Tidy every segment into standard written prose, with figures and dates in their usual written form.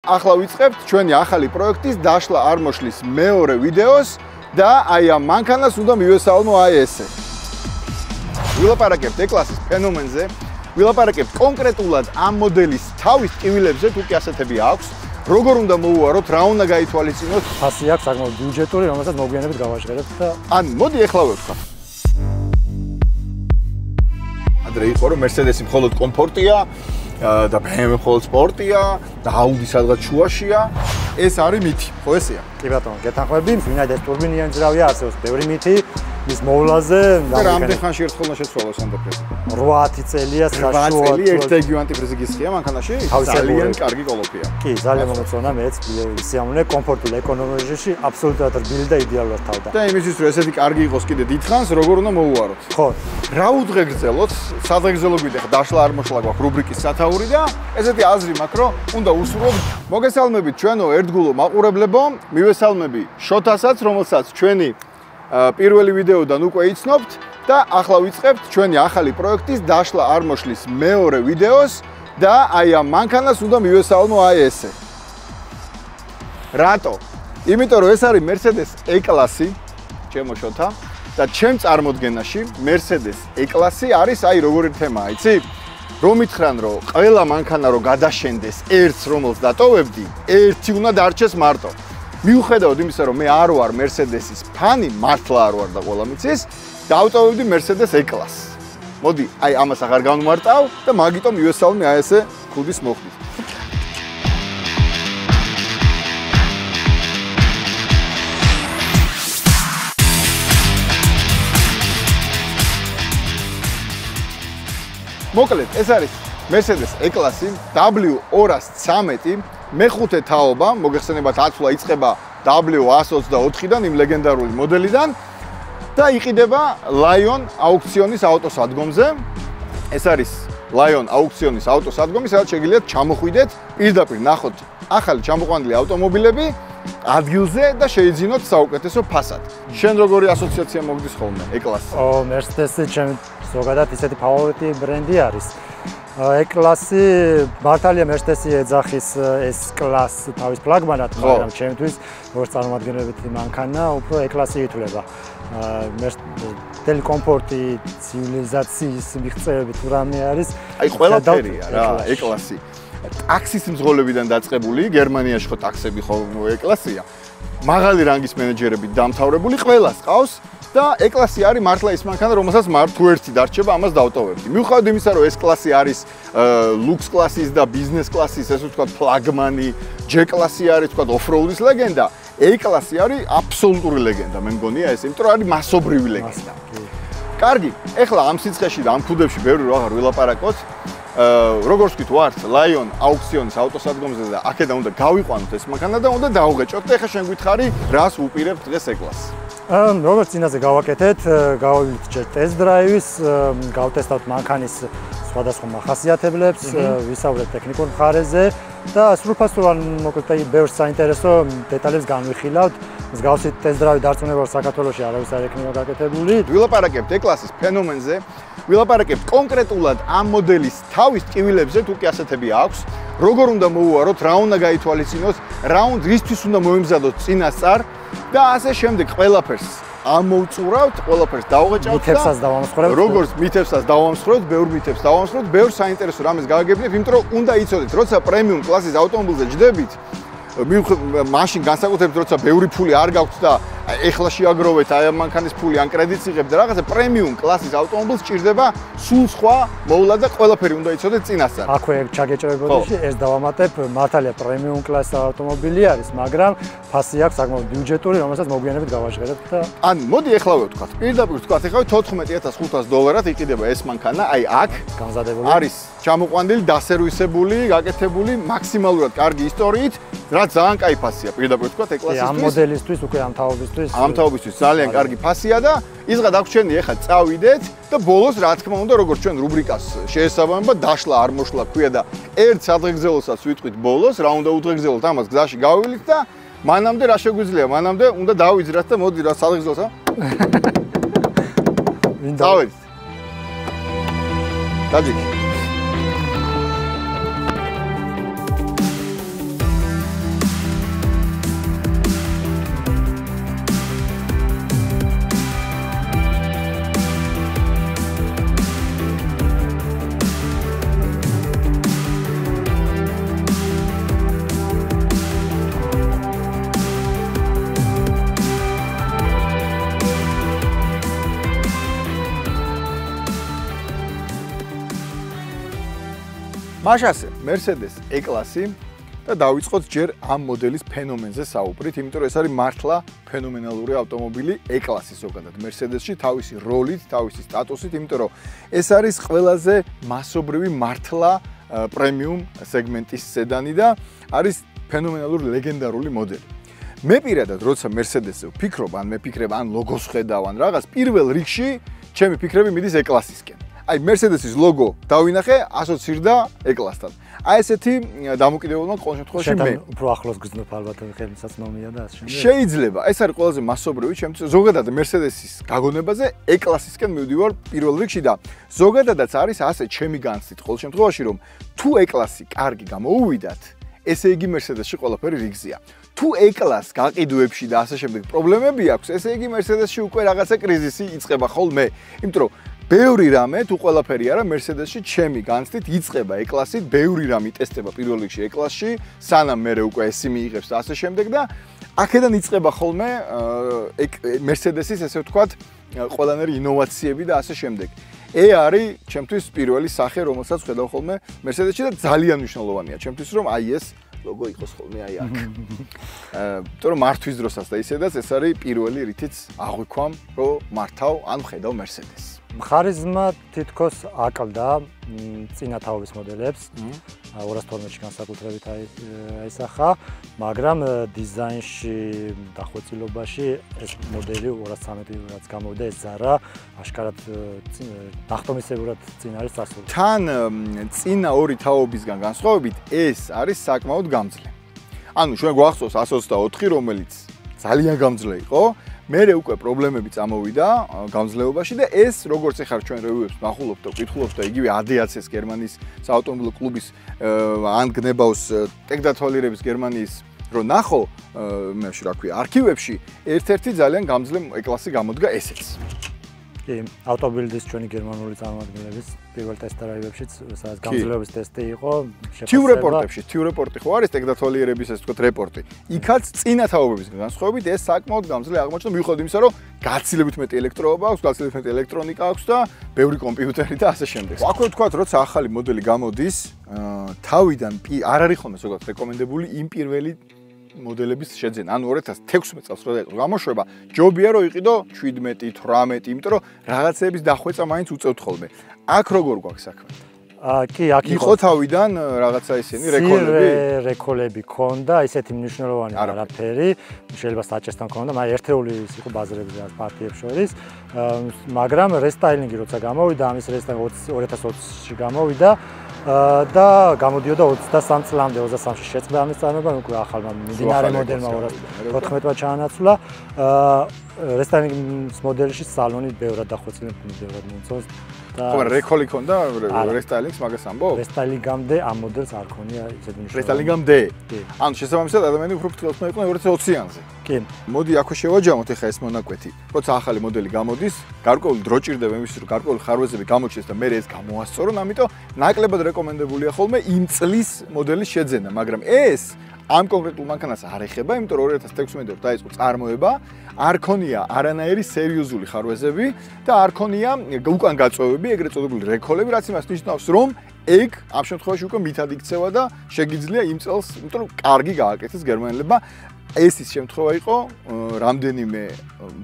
ახლა ვიწყებთ ჩვენი ახალი პროექტის დაშლა არ მოშლის მეორე ვიდეოს და აი ამ მანქანას უნდა მივესალმო აი ესე. ვილაპარაკებთ E-კლასის ფენომენზე, ვილაპარაკებთ კონკრეტულად ამ მოდელის თავის ტკივილებზე, თუ კი ასეთები აქვს, როგორ უნდა მოუვაროთ, რა უნდა გაითვალისწინოთ. ფასი აქვს საკმაოდ ბიუჯეტური, რომელსაც მოგვიანებით გავაჟღერებთ და ან მოდი ეხლა ვეთქვათ. ადრე იყო რომ Mercedes-ი მხოლოდ კომფორტია და BMW მხოლოდ სპორტია და Audi სადღაც შუაშია. ეს არის მითი, ხო ესეა? კი ბატონო, გეთანხმები, ვინაიდან ეს ტურბინიანი ძრავია, არსებობს ბევრი მითი მის მოვლაზე. რამდენ ხანში ერთხელ უნდა შეცვალოს ანტიფრიზი? 8-10 წელია საშუალო. 8 წელი ერთ-ერთი ანტიფრიზი გისხია მანქანაში? ძალიან კარგი კოლოფია. კი, ძალიან მომეწონა მეც სიამოვნე, კომფორტული ეკონომიაში, აბსოლუტურად რბილი და იდეალურად თავდა. და იმისთვის რომ ესეთი კარგი იყოს კიდე დიდხანს, როგორ უნდა მოუვაროთ? ხო. რა უძღეგრძელოთ? სადღეგრძელო გვიდე დაშლა არ მოშლა გვაქვს რუბრიკის სათაური და ესეთი აზრი მაქვს, რომ უნდა უსურვოთ. მოგესალმებით ჩვენო ერთგულო მაყურებლებო, მივესალმები შოთასაც, რომელსაც ჩვენი პირველი ვიდეოდან უკვე იცნობთ და ახლა ვიწყებთ ჩვენი ახალი პროექტის დაშლა არ მოშლის მეორე ვიდეოს და აი ამ მანქანას უნდა მივესალმო აი ესე. რატო? იმიტომ რომ ეს არის Mercedes E-კლასი, ჩემო შოთა და ჩემ წარმოდგენაში Mercedes E-კლასი არის აი როგორი თემაა, იცი? რომ მითხრან რომ ყველა მანქანა რო გადაშენდეს ერთს რომელს დატოვებდი, ერთი უნდა დარჩეს მარტო. მიუხედავად იმისა, რომ მე არ ვარ Mercedes-ის ფანი, მართლა არ ვარ და ყველა მიცის, დავტოვებდი Mercedes E-კლასს. მოდი, აი ამას აღარ განვმარტავ და მაგიტომ მივესალმე აი ესე ქუდის მოხდით. მოკლედ, ეს არის Mercedes E-კლასი W213 მეხუთე თაობა, მოგეხსენებათ აცვლა იწყება W124-დან, იმ ლეგენდარული მოდელიდან და იყიდება Lion აუქციონის ავტოსადგომზე. ეს არის Lion აუქციონის ავტოსადგომი, სადაც შეგიძლიათ ჩამოხვიდეთ, პირდაპირ ნახოთ ახალი ჩამოყვანილი ავტომობილები ადგილზე და შეიძინოთ საუკეთესო ფასად. შენ როგორი ასოციაცია მოგდის ხოლმე E-კლასს? Mercedes-ი ჩემი ზოგადად ისეთი ფავორიტი ბრენდი არის. E-კლასი მართალია Mercedes-ი ეძახის S-კლას თავის ფლაგმანად, მაგრამ ჩემთვის როგორც წარმომადგენლობითი მანქანა, უფრო E-კლასი ითვლება. კომფორტი, ცივილიზაციის მიღწევები თუ რამე არის. აი ყველაფერია რა, E-კლასი. ტაქსის მძღოლებიდან დაწყებული, გერმანიაში ხო ტაქსები ხო E-კლასია. მაღალი რანგის მენეჯერები დამთავრებული ყველას ყავს. და E-კლასი არის მართლა ის მანქანა, რომელსაც თუ ერთი დარჩება, ამას დავტოვებდი. მიუხედავად იმისა, რომ S-კლასი არის ლუქს კლასის და ბიზნეს კლასის, ესე ვთქვათ, ფლაგმანი, J-კლასი არის, ვთქვათ, ოფროუდის ლეგენდა, E-კლასი არის აბსოლუტური ლეგენდა, მე მგონია ეს, იმიტომ რომ არის მასობრივი ლეგენდა. კარგი, ეხლა ამ სიცხეში და ამ ქუდებში ბევრი რო აღარ ვილაპარაკოთ. როგორც ვთქვით, ვართ Lion აუქციონის ავტოსადგომზე და აქედან უნდა გავიყვანოთ ეს მანქანა და უნდა დავუღეჭოთ და ეხლა შენ გითხარი, რას უპირებთ დღეს E-კლასს? როგორც წინაზე გავაკეთეთ, გავავლით ჯერ ტესტ დრაივის, გავტესტავთ მანქანის სხვადასხვა მახასიათებლებს, ვისაუბრეთ ტექნიკურ მხარეზე და სრულფასოვან მოკლედ ბევრ საინტერესო დეტალებს განვიხილავთ. მსგავსი ტესტ დრაივი დარწმუნებულად საქართველოში არავის არ ექნება გაკეთებული. ვილაპარაკებთ E-კლასის ფენომენზე, ვილაპარაკებთ კონკრეტულად ამ მოდელის თავის ტკივილებზე, თუ კი ასეთები აქვს, როგორ უნდა მოუვაროთ, რა უნდა გაითვალისწინოთ, რა უნდა რისთვის უნდა მოიმზადოთ წინასწარ და ასე შემდეგ ყველაფერს ამოვწურავთ, ყველაფერს დავუღეჭავთ და მითებსაც დავამსხვრევთ. როგორც მითებსაც დავამსხვრევთ, ბევრ მითებს დავამსხვრევთ, ბევრ საინტერესო რამეს გავაგებინებთ, იმიტომ რომ უნდა იცოდეთ, როცა პრემიუმ კლასის ავტომობილზე ჯდებით, მაშინ განსაკუთრებით როცა ბევრი ფული არ გაქვთ და ეხლა შეაგროვეთ აი ამ მანქანის ფული ან კრედიტს იღებთ და რაღაცა პრემიუმ კლასის ავტომობილს ჭირდება სულ სხვა მოვლა და ყველაფერი უნდა იცოდეთ წინასწარ. აქვე ჩაგეჭრებოდში ეს დავამატებ, მართალია პრემიუმ კლასის ავტომობილი არის, მაგრამ ფასი აქვს საკმაოდ ბიუჯეტური, რომელსაც მოგვიანებით გავაჟღერებთ და ან მოდი ეხლა ვთქვათ, პირდაპირ ვთქვათ, ეხლა $14500 იყიდება ეს მანქანა, აი აქ განზადებული არის ჩამოყვანილი, დასერვისებული, გაკეთებული, მაქსიმალურად კარგი ისტორიით, რაც ძალიან კაი ფასია, პირდაპირ ვთქვათ E-კლასისთვის. ამ მოდელისთვის უკვე ამ თაობისთვის ამ თაობისთვის ძალიან კარგი ფასია და ისღა დაგვრჩენია ეხლა წავიდეთ და ბოლოს რა თქმა უნდა როგორც ჩვენ რუბრიკას შეესაბამება დაშლა არ მოშლა ქვია და ერთ სადღეგრძელოსაც ვიტყვით ბოლოს რა უნდა უდღეგრძელოთ ამას გზაში გავივლით და მანამდე რა შეგვიძლია მანამდე უნდა დავიძრათ და მოდი რა სადღეგრძელოს დავიდეთ დაჯიქი მაშასე Mercedes E-კლასი და დავიწყოთ ჯერ ამ მოდელის ფენომენზე საუბრით, იმიტომ რომ ეს არის მართლა ფენომენალური ავტომობილი E-კლასი ზოგადად Mercedes-ში თავისი როლით, თავისი სტატუსით, იმიტომ რომ ეს არის ყველაზე მასობრივი მართლა პრემიუმ სეგმენტის სედანი და არის ფენომენალური ლეგენდარული მოდელი. მე პირადად როცა Mercedes-ზე ვფიქრობ, ან მე ფიქრებ, ან ლოგოს ხედავ, ან რაღაც პირველ რიგში ჩემი ფიქრები მიდის E-კლასისკენ. აი Mercedes-ის ლოგო დავინახე, ასოცირდა E-კლასთან. აი ესეთი დამოკიდებულება ყოველ შემთხვევაში მე უფრო ახლოს გრძნობ ალბათ ხელმისაწვდომია და ასე შემდეგ. შეიძლება, ეს არის ყველაზე მასობრივი ჩემთვის ზოგადად Mercedes-ის გაგონებაზე E-კლასისკენ მივდივარ პირველ რიგში და ზოგადადაც არის ასე ჩემი განცდით ყოველ შემთხვევაში რომ თუ E-კლასი კარგი გამოუვიდათ, ესე იგი Mercedes-ში ყველაფერი რიგზეა. თუ E-კლას გაყიდვებში და ასე შემდეგ პრობლემები აქვს, ესე იგი Mercedes-ში უკვე რაღაცა კრიზისი იწყება ხოლმე. იმიტომ რომ ბევრი რამე თუ ყველაფერი არა Mercedes-ში ჩემი განცდით იწყება E-კლასით, ბევრი რამე ტესტება პირველ რიგში E-კლასში, სანამ მე უკვე ესი მიიღებს და ასე შემდეგ და აქედან იწყება ხოლმე Mercedes-ის ესე ვთქვათ ყველანაირი ინოვაციები და ასე შემდეგ. არის ჩემთვის პირველი სახე, რომელსაც ხედავ ხოლმე Mercedes-ში და ძალიან მნიშვნელოვანია ჩემთვის რომ აი ეს ლოგო იყოს ხოლმე აი აქ. იმიტომ რომ მართვის დროსაც და ისედაც ეს არის პირველი რითიც აღვიქვამ რომ მართავ ან ხედავ Mercedes-ს. ხარიზმა თითქოს აკლდა წინა თაობის მოდელებს 212-ში განსაკუთრებით აისახა, მაგრამ დიზაინში, დახვეწილობაში ეს მოდელი 213 რაც გამოვიდა ეს ზარა აშკარად ნახტომისებურად წინ არის წასული. თან წინა ორი თაობისგან განსხვავებით ეს არის საკმაოდ გამძლე. ანუ ჩვენ გვახსოვს 124, რომელიც ძალიან გამძლე იყო. მერე უკვე პრობლემები წამოვიდა გამძლეობაში და ეს როგორც ეხარ ჩვენ რევიუებს ნახულობთ და ვკითხულობთ და იგივე ADAC-ს გერმანიის საავტომობილო კლუბის ან გნებავს ტექდათვალიერების გერმანიის რო ნახო მე რა ქვია არქივებში ერთ-ერთი ძალიან გამძლე E-კლასი გამოდგა ესეც. კი, ავტობილდის ჩვენი გერმანული წარმომადგენლების პირველ ტესტ-დრაივებშიც, სადაც გამძლეობის ტესტი იყო, შეფასება. TÜV-რეპორტი ხო არის ტექდათვალიერების ესე ვთქვათ რეპორტი. იქაც წინა თაობების განსხვავებით ეს საკმაოდ გამძლე აღმოჩნდა მიუხედავად იმისა, რომ გაცილებით მეტი ელექტროობა აქვს, გაცილებით მეტი ელექტრონიკა აქვს და ბევრი კომპიუტერი და ასე შემდეგ. აქვე ვთქვათ, როცა ახალი მოდელი გამოდის, თავიდან არ არის ხოლმე ზოგადად რეკომენდებული იმ პირველი მოდელების შეძენა. ანუ 2016 წელს რო დაიწყო გამოშვება, ჯობია რომ იყიდო 17, 18, იმიტომ რომ რაღაცების დახვეწა მაინც უწევთ ხოლმე. აქ როგორ გვაქვს საქმე? კი, აქ იყო თავიდან რაღაცა ისინი რეკოლები? რეკოლები ქონდა, ისეთი მნიშვნელოვანი არაფერი, შეიძლება საჭესთან ქონდა, მაგრამ ერთეული იყო ბაზრებზე ან პარტიებს შორის, მაგრამ რესტაილინგი როცა გამოვიდა, ამის რესტაილინგი 2020-ში გამოვიდა და გამოდიოდა 23 წლამდე 23-ში შეწყდა ამის წარმოება, უკვე ახალმა მიმდინარე მოდელმა 2014-მა ჩაანაცვლა. რესტაილინგის მოდელში სალონი ბევრად დახვეწილი ბევრად მომწონს და ხო, რეკოლი ქონდა რესტაილინგს მაგას ამბობ? რესტაილინგამდე ამ მოდელს არ ქონია ისეთი მნიშვნელობა. რესტაილინგამდე? ანუ შესაბამისად ადამიანები უფრო ფრთხილად იყვნენ 2020-იანზე. კი. მოდი აქვე შევაჯამოთ ეხა ეს მონაკვეთი. როცა ახალი მოდელი გამოდის, გარკვეული დრო ჭირდება იმისთვის, რომ გარკვეული ხარვეზები გამოჩნდეს და მე ეს გამოასწორონ, ამიტომ ნაკლებად რეკომენდებულია ხოლმე იმ წლის მოდელის შეძენა, მაგრამ ეს ამ კონკრეტულ მანქანას არ ეხება, იმიტომ რომ 2016-ში დაიწყო წარმოება, არ ქონია არანაირი სერიოზული ხარვეზები და არ ქონია უკან გაწევები, ეგრეთ წოდებული რეკოლები, რაც იმას ნიშნავს, რომ ეგ ამ შემთხვევაში უკვე მითად იქცევა და შეგიძლია იმ წელს, იმიტომ რომ კარგი გააკეთეს გერმანელებმა. ეს ის შემთხვევა იყო რამდენიმე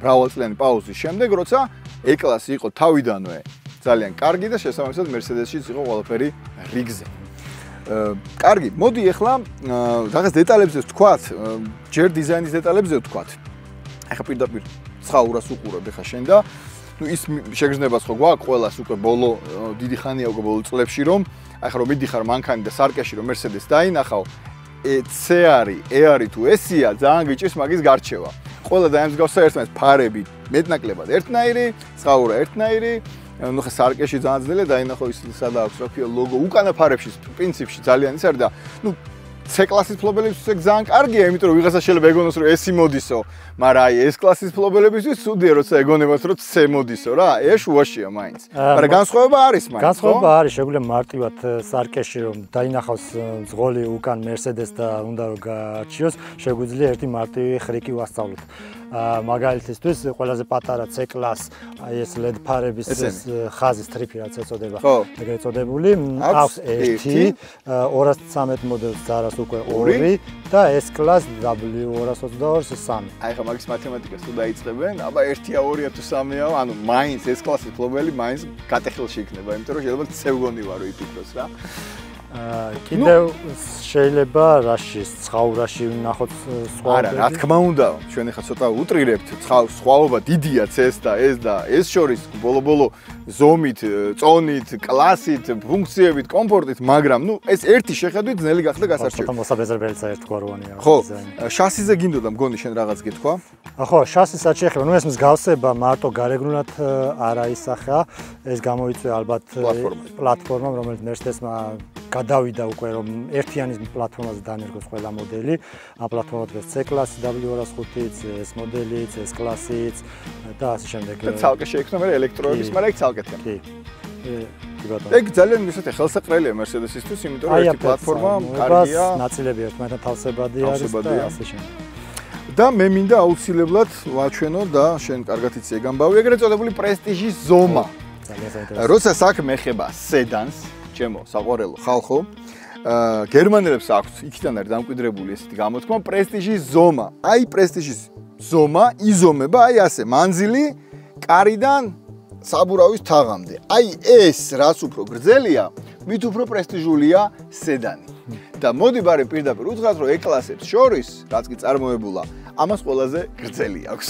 მრავალწლიანი პაუზის შემდეგ, როცა E-კლასი იყო თავიდანვე ძალიან კარგი და შესაბამისად Mercedes-შიც იყო ყველაფერი რიგზე. კარგი, მოდი ახლა რაღაც დეტალებზე ვთქვათ, ჯერ დიზაინის დეტალებზე ვთქვათ. ახლა პირდაპირ ცხაურას უყურებ ახლა შენ და ნუ ის შეგრძნებას ხო გვაქვს ყველას უკვე ბოლო დიდი ხანია უკვე ბოლო წლებში რომ ახლა რომ მიდიხარ მანქანი და სარკეში რომ Mercedes დაინახავ C არის, E არის თუ S-ია, ძალიან გიჭირს მაგის გარჩევა. ყველა დაემსგავსა ერთმანეთს ფარები, მეტნაკლებად ერთნაირი, ცხაურა ერთნაირი, ნუ ხა სარკეში ძალიან ძნელია დაინახო ის სადა აქვს რა ქვია ლოგო, უკანა ფარებში პრინციპში ძალიან ის არის და ნუ C კლასის ფლობელებისთვის ძალიან კარგია, იმიტომ რომ ვიღაცა შეიძლება ეგონოს რომ S მოდისო, მაგრამ აი S კლასის ფლობელებისთვის ცუდია როცა ეგონებათ რომ C მოდისო რა, ეს შუაშია მაინც. მაგრამ განსხვავება არის მაინც. განსხვავება არის, შეგვიძლია მარტივად სარკეში რომ დაინახავს მძღოლი უკან Mercedes და უნდა რომ გაარჩიოს, შეგვიძლია ერთი მარტივი ხრიკი ვასწავლოთ. მაგალითისთვის ყველაზე პატარა C კლას აი ეს LED ფარების ხაზის ტრიფი რაც ეწოდება, ეგრეთ წოდებული, აქვს 1, 213 მოდელის ძარას უკვე 2 და S კლას W222-ს 3. აი ხა მაგის მათემატიკას თუ დაიწყებენ, აბა 1-ია, 2-ია თუ 3-ია, ანუ მაინც S კლასის ფლობელი მაინც გატეხილში იქნება, იმიტომ რომ შეიძლება C გონი ვარო იფიქროს რა. კიდევ შეიძლება რაში ცხაურაში ვნახოთ სხვა. არა, რა თქმა უნდა, ჩვენ ახლა ცოტა უტრირებთ, სხვაობა დიდია C-ს და S და S შორის ბოლო-ბოლო ზომით, წონით, კლასით, ფუნქციებით, კომფორტით, მაგრამ ნუ ეს ერთი შეხედვით ძნელი გახდა გასარჩევი. ცოტა მოსაბეზრებელია ერთგვაროვანია. ხო, შასიზე გინდოდა მგონი შენ რაღაც გითქვა? ხო, შასისაც შეეხება, ნუ ეს მსგავსება მარტო გარეგნულად არ აისახა, ეს გამოიწვია ალბათ პლატფორმამ, რომელიც Mercedes-მა გადავიდა უკვე რომ ერთიანი პლატფორმაზე დაანერგოს ყველა მოდელი. ამ პლატფორმად დღეს C კლასი, W205-იც, S მოდელიც, S კლასიც და ასე შემდეგ. და ცალკე შეიქმნა მე ელექტროების, მაგრამ ეგ ცალკეთია. კი. ეგ ძალიან ისეთი ხელსაყრელია Mercedes-ისთვის, იმიტომ რომ ერთი პლატფორმა კარგია. ნაწილები ერთმანეთთან თავსებადი არის და ასე შემდეგ. და მე მინდა აუცილებლად ვაჩვენო და შენ კარგად იცი ეგ ამბავი, ეგრეთ წოდებული პრესტიჟის ზომა. ძალიან საინტერესო. როცა საქმე ეხება სედანს, ჩემო საყვარელო ხალხო, გერმანელებს აქვს იქიდან არის დამკვიდრებული ესეთი გამოთქმა პრესტიჟის ზომა. აი პრესტიჟის ზომა იზომება აი ასე, მანძილი კარიდან საბურავის თაღამდე. აი ეს რაც უფრო გრძელია, მით უფრო პრესტიჟულია სედანი. და მოდი ბარემ პირდაპირ უთხრათ, რომ E-კლასებს შორის, რაც კი წარმოებულა, ამას ყველაზე გრძელი აქვს.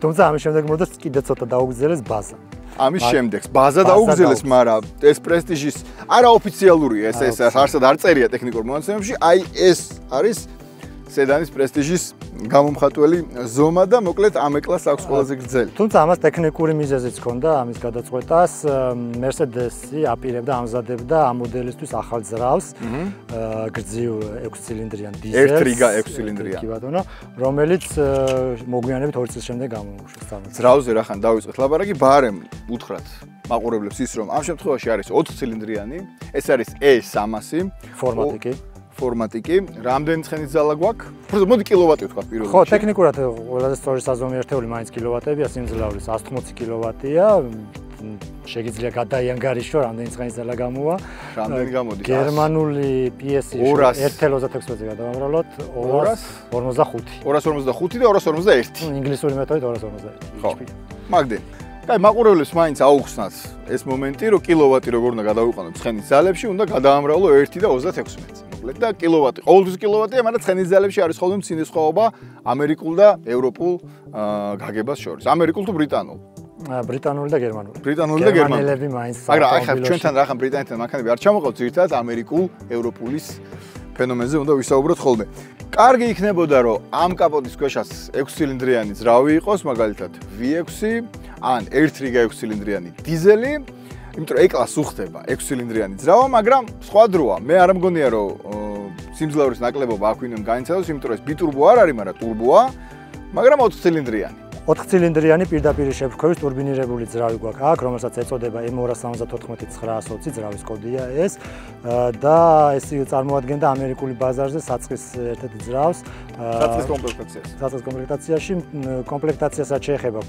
თუმცა ამის შემდეგ მოდი კიდე ცოტა დაუგრძელეს ბაზა. ამის შემდეგ ბაზა დაუგრძელეს, მაგრამ ეს პრესტიჟის არაოფიციალურია, ეს არსად არ წერია ტექნიკურ მონაცემებში, აი ეს არის სედანის პრესტიჟის გამომხატველი ზომა და მოკლედ ამ E-კლასს აქვს ყველაზე გრძელი. თუმცა ამას ტექნიკური მიზეზიც ჰქონდა ამის გადაწყვეტას. Mercedes-ი აპირებდა ამზადებდა ამ მოდელისთვის ახალ ძრავს, გრძივ 6 ცილინდრიან დიზელს. 1 რიგა 6 ცილინდრიან. კი ბატონო, რომელიც მოგვიანებით 2 წლის შემდეგ გამოუშვეს. ძრავზე რახან დავიწყეთ ლაპარაკი, ბარემ უთხრათ მაყურებლებს ის რომ ამ შემთხვევაში არის 20 ცილინდრიანი, ეს არის E300 ფორმატი კი, რამდენი ცხენის ძალა გვაქვს? просто მოდი კილოვატი ვთქვა პირველად. ხო, ტექნიკურად ყველაზე სწორი საზომი ერთეული მაინც კილოვატებია, სიმძლავრის 180 კილოვატია. შეგიძლია გადაიანგარიშო, რამდენი ცხენის ძალა გამოვა. რამდენი გამოდის? გერმანული პიესი 1.36-ზე გადავამრავლოთ 245. 245 და 241. ინგლისური მეთოდით 241. ხო. მაგდენ. აი, მაყურებლებს მაინც აუხსნათ ეს მომენტი, რომ კილოვატი როგორ უნდა გადავიყვანოთ ცხენის ძალებში, უნდა გადაამრავლო 1 და 36-ზე. მოკლედ და კილოვატი. ყოველთვის კილოვატია, მაგრამ ცხენის ძალებში არის ხოლმე მცირე სხვაობა ამერიკულ და ევროპულ გაგებას შორის. ამერიკულ თუ ბრიტანულ? ბრიტანული და გერმანული. ბრიტანული და გერმანული. გერმანელები მაინც. მაგრამ აი ხა ჩვენთან რახან ბრიტანეთთან მანქანები არ ჩამოყავთ, ზირთადად ამერიკულ, ევროპულის ფენომენზე უნდა ვისაუბროთ ხოლმე. კარგი იქნებოდა, რომ ამ კაპოტის ქვეშაც 6 ცილინდრიანი ძრავი იყოს, მაგალითად V6 ან 1 რიგა 6 ცილინდრიანი დიზელი, იმიტომ რომ E-კლასს უხდება 6 ცილინდრიანი ძრავა, მაგრამ სხვა დროა. მე არ მგონია, რომ სიმძლავრის ნაკლებობა აქ ვინმე განიცადოს, იმიტომ რომ ეს ბიტურბო არ არის, მაგრამ ტურბოა, მაგრამ 4 ცილინდრიანი. 4 ცილინდრიანი პირდაპირ შეფრქვევის ტურბინირებული ძრავი გვაქვს აქ, რომელსაც ეწოდება M274-920 ძრავის კოდია ეს და ეს წარმოადგენდა ამერიკული ბაზარზე საწყის ერთ-ერთ ძრავს. საწყის კომპლექტაციას. საწყის კომპლექტაციაში კომპლექტაციასაც შეეხება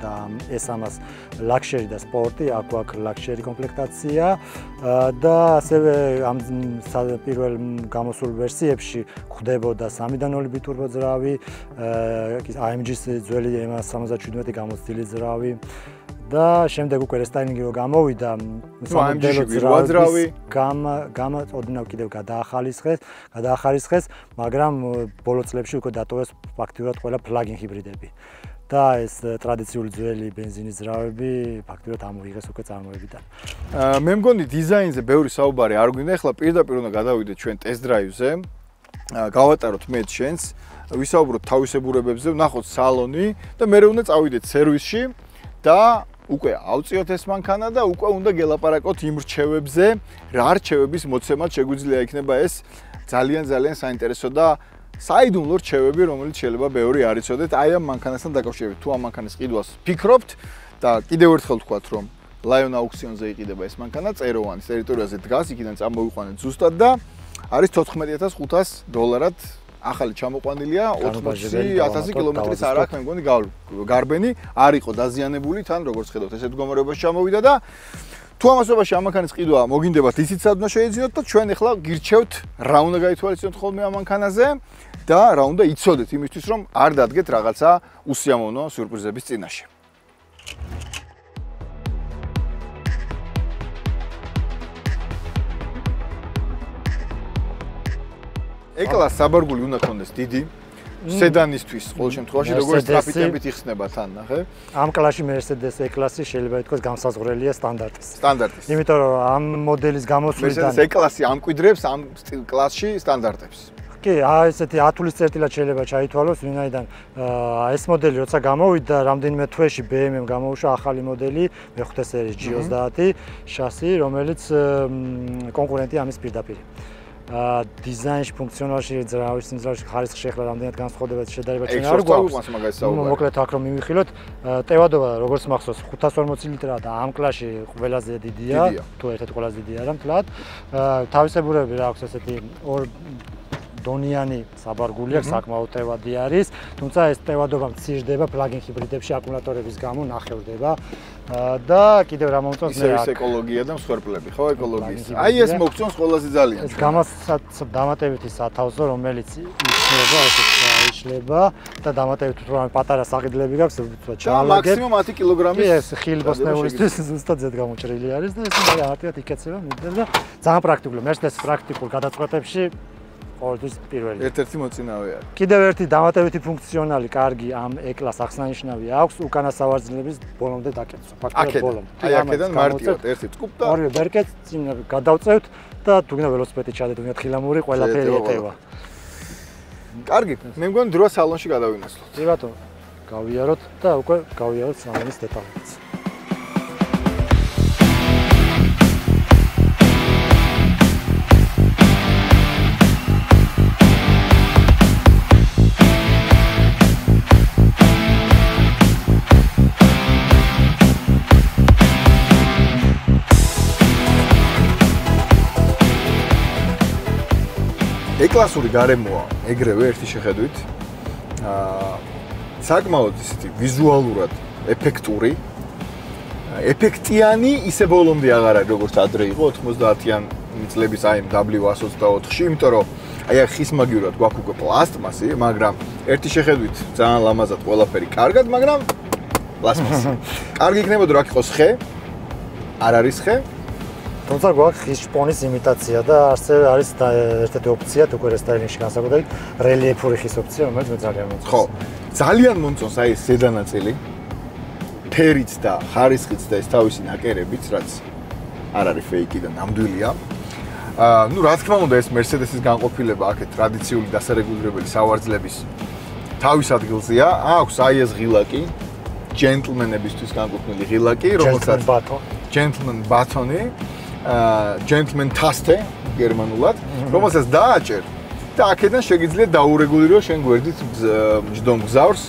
და ეს ამას ლაქშერი და სპორტი, აქ გვაქვს ლაქშერი კომპლექტაცია და ასევე ამ პირველ გამოსულ ვერსიებში გვხვდებოდა 3.0 ბიტურბო ძრავი, AMG-ის ძველი 77 გამოცდილი ძრავი და შემდეგ უკვე რესტაილინგი რო გამოვიდა სამოდელო ძრავი ოდნავ კიდევ გადაახალისხეს, მაგრამ ბოლო წლებში უკვე დატოვეს ფაქტიურად ყველა პლაგინ ჰიბრიდები. და ეს ტრადიციული ძველი ბენზინის ძრავები ფაქტიურად ამოიღეს უკვე წარმოებიდან. მე მგონი დიზაინზე ბევრი საუბარი არ გვინდა, ახლა პირდაპირ უნდა გადავიდეთ ჩვენ ტესტ დრაივზე. გავატაროთ მე შენს, ვისაუბროთ თავისებურებებზე, ვნახოთ სალონი და მე უნდა წავიდეთ სერვისში და უკვე ავწიოთ ეს მანქანა და უკვე უნდა გელაპარაკოთ იმ რჩევებზე, რა რჩევების მოცემად შეგვიძლია იქნება ეს ძალიან საინტერესო და საიდუმლო რჩევები, რომელიც შეიძლება ბევრი არ იცოდეთ აი ამ მანქანასთან დაკავშირებით. თუ ამ მანქანის ყიდვას ფიქრობთ და კიდევ ერთხელ ვთქვათ, რომ Lion აუქციონზე იყიდება ეს მანქანა, წეროვანის ტერიტორიაზე დგას, იქიდან წამოვიყვანეთ ზუსტად და არის $14500 ახალი ჩამოყვანილია 80,000 კილომეტრის არ აქვს მე მგონი გარბენი არ იყო დაზიანებული თან როგორც ხედავთ ესეთ მდგომარეობაში ჩამოვიდა და თუ ამასობაში ამ მანქანის ყიდვა მოგინდებათ ისიც სადმა შეეძინოთ და ჩვენ ახლა გირჩევთ რა უნდა გაითვალისწინოთ ხოლმე ამ მანქანაზე და რა უნდა იცოდეთ იმისთვის რომ არ დადგეთ რაღაცა უსიამოვნო სიურპრიზების წინაშე. ეკლა საბარგული უნდა ქონდეს დიდი სედანისთვის ყოველ შემთხვევაში როგორც ტრაფიკებით იხსნება თან ნახე ამ კლასში Mercedes E-კლასი შეიძლება ითქვას განსაზღვრელია სტანდარტის იმიტომ რომ ამ მოდელის გამოსვლიდან Mercedes E-კლასი ამკვიდრებს ამ კლასში სტანდარტებს კი ესეთი 10 წლის წერტილად შეიძლება ჩაითვალოს ვინაიდან ეს მოდელი როცა გამოვიდა რამდენიმე თვეში BMW-მ გამოუშვა ახალი მოდელი მეხუთე სერიის G30 შასი რომელიც კონკურენტი ამის პირდაპირ დიზაინში, ფუნქციონალში, ძრავის ხარისხში ახლა რამდენად განსხვავდება შედარება ჩვენ არ გვაქვს. მოკლედ აქ რომ მივიხილოთ, ტევადობა როგორც მახსოვს 540 ლიტრაა და ამ კლასში ყველაზე დიდია, თუ ერთ-ერთი ყველაზე დიდი არა მთლად. თავისებურები რა აქვს ესეთი ორ დონიანი საბარგული აქვს, საკმაოდ ტევადი არის, თუმცა ეს ტევადობა მცირდება პლაგინ ჰიბრიდებში აკუმულატორების გამო ნახევრდება. და კიდევ რა მომწონს მე აქ ეკოლოგია და მსხვერპლები ხო ეკოლოგიის აი ეს მოგწონს ყველაზე ძალიან ეს დამატებითი სათავსო რომელიც იშლება და დამატებით თუ რამე პატარა საყიდლები გაქვს ჩაალაგებ მაქსიმუმ 10 კილოგრამის ეს ხილბოსნეულისთვის ზუსტად ზედ გამოჭრილი არის და ეს ამარტივად იქეცება მიდდება და ძალიან პრაქტიკული Mercedes პრაქტიკულ გადაწყვეტებში ყოველთვის პირველი. ერთ-ერთი მოწინავე არის. კიდევ ერთი დამატებითი ფუნქციონალი, კარგი ამ E-კლას აღსანიშნავი აქვს უკანა სავარძლების ბოლომდე დაკეთვა. ფაქტობრივად ბოლომდე. აი აქედან მარტივად ერთი წკუპ და ორივე ბერკეტს წინ გადავწევთ და თუ გინდა ველოსიპედი ჩადეთ, თუ გინდა თხილამური, ყველაფერი ეტევა. კარგი, მე მგონი დროა სალონში გადავინაცვლოთ. კი ბატონო. გავიაროთ და უკვე გავიაროთ სალონის დეტალებს. E-კლასური გარემოა ეგრევე ერთი შეხედვით საკმაოდ ისეთი ვიზუალურად ეფექტური ეფექტიანი ისე ბოლომდე აღარ არის როგორც ადრე იყო 90-იან წლების აი W124-ში იმიტომ რომ აი ხისმაგივრად გვაქვს უკვე პლასტმასი მაგრამ ერთი შეხედვით ძალიან ლამაზად ყველაფერი კარგად მაგრამ პლასტმასი კარგი იქნებოდა რომ აქ იყოს ხე არ არის ხე თუმცა გვაქვს ხის შპონის იმიტაცია და ასევე არის ერთ-ერთი ოპცია თუ რესტაილინგში განსაკუთრებით რელიეფური ხის ოპცია რომელიც მე ძალიან მომწონს. ხო, ძალიან მომწონს აი ეს ზედანაწილი. ფერიც და ხარისხიც და ეს თავისი ნაკერებიც, რაც არ არის ფეიკი და ნამდვილია. ნუ რა თქმა უნდა ეს Mercedes-ის განყოფილება აქეთ ტრადიციული დასარეგულირებელი სავარძლების თავის ადგილზეა. აქვს აი ეს ღილაკი, ჯენტლმენებისთვის განკუთვნილი ღილაკი, რომელსაც gentleman ბატონი gentleman taste გერმანულად, რომელსაც დააჭერ და აქედან შეგიძლია დაურეგულიროს შენ გვერდით მჯდომ გზავრს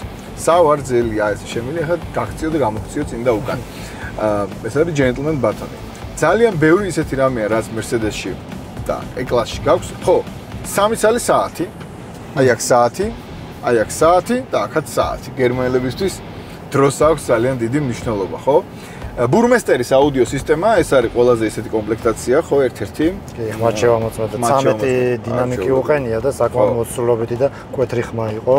სავარძელი აი ეს შემიძლია ახლა გაქციო და გამოგციო წინ და უკან. ეს არის gentleman ბატონი. ძალიან ბევრი ისეთი რამეა, რაც Mercedes-ში და E-კლასში გაქვს. ხო, 3 წელი საათი. აი აქ საათი, აი აქ საათი და აქაც საათი. გერმანელებისთვის დროს აქვს ძალიან დიდი მნიშვნელობა, ხო? ბურმესტერის აუდიო სისტემა, ეს არის ყველაზე ისეთი კომპლექტაცია, ხო, ერთ-ერთი. კი, მათ შევამოწმეთ. 13 დინამიკი უყენია და საკმაოდ მოცულობითი და მკვეთრი ხმა იყო.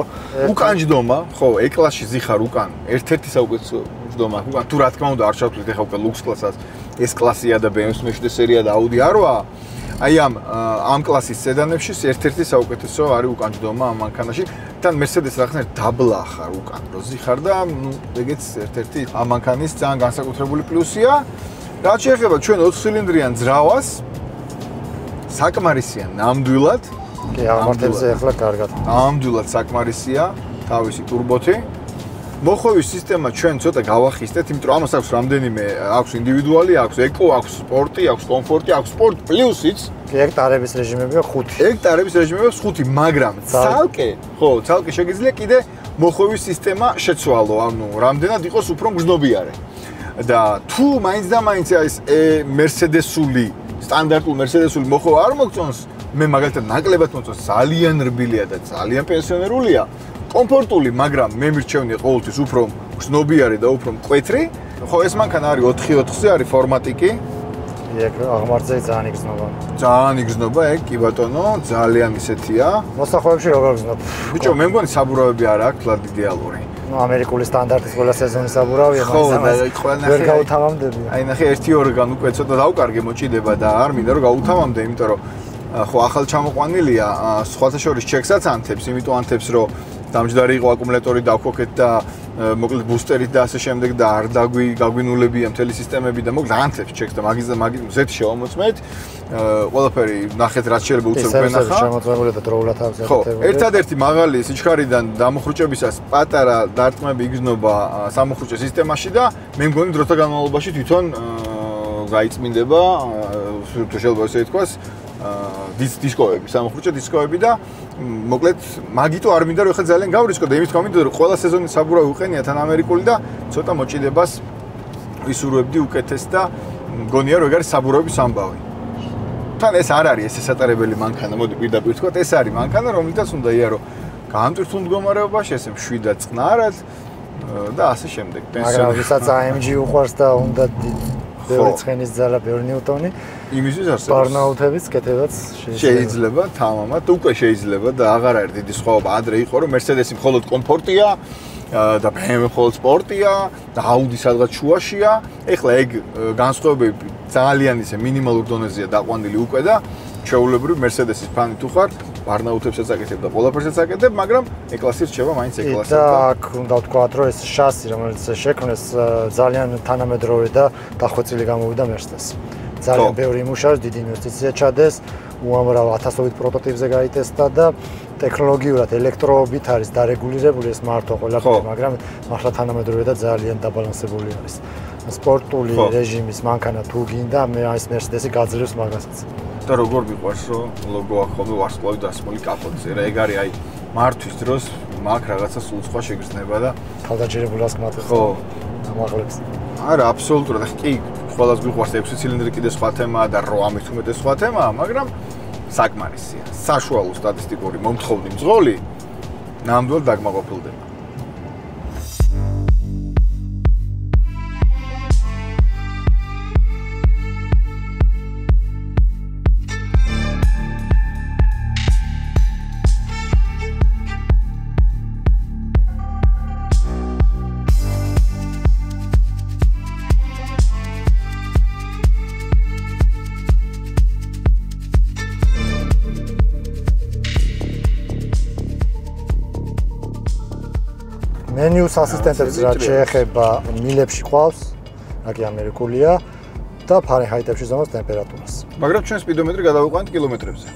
უკან ჯდომა, ხო, E-კლასში ზიხარ უკან. ერთ-ერთი საუკეთესო ჯდომა. უკან თუ რა თქმა უნდა არ ჩავთვლით ახლა უკვე ლუქს კლასას, S-კლასია და BMW მეშვიდე სერია და Audi R8. აი ამ კლასის სედანებში ერთ-ერთი საუკეთესო არის უკან ჯდომა ამ მანქანაში. თან Mercedes რაღაცნაირ დაბლა ხარ უკან რო ზიხარ და ნუ ეგეც ერთ-ერთი ამ მანქანის ძალიან განსაკუთრებული პლუსია. რაც შეეხება ჩვენ 4 ცილინდრიან ძრავას საკმარისია ნამდვილად. კი, აღმართებზე ახლა კარგად. ნამდვილად საკმარისია თავისი ტურბოთი. მოხვევის სისტემა ჩვენ ცოტა გავახისტეთ, იმიტომ რომ ამას აქვს რამდენიმე, აქვს ინდივიდუალი, აქვს ეკო, აქვს სპორტი, აქვს კომფორტი, აქვს სპორტ პლუსიც. ჰექტარების რეჟიმებია 5. ჰექტარების რეჟიმებია 5, მაგრამ ცალკე შეგიძლია კიდე მოხვევის სისტემა შეცვალო, ანუ რამდენად იყოს უფრო მგრძნობიარე. და თუ მაინც და მაინც ეს მერსედესული, სტანდარტულ მერსედესული მოხვევა არ მოგწონს, მე მაგალითად ნაკლებად მოწონს, ძალიან რბილია და ძალიან პენსიონერულია. კომფორტული, მაგრამ მე მირჩევნია ყოველთვის უფრო გრძნობიარე და უფრო მკვეთრი. ხო, ეს მანქანა არის 4x4-ზე, არის ფორმატიკი. ეგ აღმართზე ძალიან იგრძნობა. ძალიან იგრძნობა, ეგ კი ბატონო, ძალიან ისეთია. მოსახლეებში როგორ გრძნობს? ბიჭო, მე მგონი საბურავები არ აქვს თლად იდეალური. ნუ ამერიკული სტანდარტის ყველა სეზონის საბურავია, მაგრამ ვერ გაუთავამდები. აი ნახე 1-2 უკვე ცოტა დავკარგე მოჭიდება და არ მინდა რომ გაუთავამდე, იმიტომ რომ ხო ახალ ჩამოყვანილია, სხვათა შორის ჩექსაც ანთებს, იმიტომ ანთებს რომ დამჯდარი იყო აკუმულატორი დავქოქეთ და მოკლედ ბუსტერით და ასე შემდეგ და არ გაგვინულებია მთელი სისტემები და მოკლედ ანთებს ჩექს და მაგის ზეთი შევამოწმეთ. ყველაფერი ნახეთ რაც შეიძლება უცებ გვენახა. შემოწმებული და დროულად აქვს აკეთებული. ხო, ერთადერთი მაღალი სიჩქარიდან დამოხრუჭებისას პატარა დარტყმები იგრძნობა სამოხრუჭე სისტემაში და მე მგონი დროთა განმავლობაში თვითონ გაიწმინდება, თუ შეიძლება ესე ითქვას, დისკოები, სამოხრუჭე დისკოები და მოკლედ მაგიტო არ მინდა რომ ხა ძალიან გავრისკო და იმის გამომდინარე რომ ყველა სეზონის საბურავი უყენია თან ამერიკული და ცოტა მოჭიდებას ვისურვებდი უკეთეს და მგონია რომ ეგ არის საბურავების ამბავი. თან ეს არ არის ეს ესატარებელი მანქანა, მოდი პირდაპირ ვთქვათ, ეს არის მანქანა, რომელთაც უნდა იარო გაამტვირთულ მდგომარეობაში, ესე მშვიდად წყნარად და ასე შემდეგ. მაგრამ ვისაც AMG უყვარს და უნდა ბევრი ცხენის ძალა, ბევრი ნიუტონი, იმისთვის არსებობს. ბარნაუთების კეთებაც შეიძლება თამამად, უკვე შეიძლება და აღარ არის დიდი სხვაობა. ადრე იყო რომ Mercedes-ი მხოლოდ კომფორტია და BMW მხოლოდ სპორტია და Audi სადღაც შუაშია. ეხლა ეგ განსხვავებები ძალიან ისე მინიმალურ დონეზეა დაყვანილი უკვე და ჩვეულებრივ Mercedes-ის ფანი თუ ხარ, ბარნაუთებსაც აკეთებ და ყველაფერსაც აკეთებ, მაგრამ E-კლასი რჩება მაინც E-კლასი. და აქ უნდა ვთქვათ, რომ ეს შასი, რომელიც შექმნეს, ძალიან თანამედროვე და დახვეწილი გამოვიდა Mercedes-ს. ძალიან ბევრი იმუშავეს, დიდი ინვესტიცია ჩადეს, უამრავ ათასობით პროტოტიპზე გაიტესტა და ტექნოლოგიურად ელექტროობით არის დარეგულირებული ეს მარტო ყველაფერი, მაგრამ მართლა თანამედროვე და ძალიან დაბალანსებული არის. სპორტული რეჟიმის მანქანა თუ გინდა, მე ეს Mercedes-ი გაძლევს მაგასაც. და როგორ მიყვარს რომ ლოგო აქვს ხოლმე ვარსკვლავი დასმული კაპოტზე. რა ეგ არის აი მართვის დროს მაგ რაღაცა სულ სხვა შეგრძნება და თავდაჯერებულას გმატებს. ხო, ამაღლებს. არა, აბსოლუტურად კი ყველას მიყვარს 6 ცილინდრი კიდე სხვა თემაა და 8-ით უმეტეს სხვა თემაა, მაგრამ საკმარისია. საშუალო სტატისტიკური მომთხოვნი მძღოლი ნამდვილად დაგმაყოფილდება. მენიუს ასისტენტებს რაც შეეხება მილებში ყავს, აქ ამერიკულია და ფარენჰაიტებში ზომავს ტემპერატურას. მაგრამ ჩვენ სპიდომეტრი გადავიყვანთ კილომეტრებზე.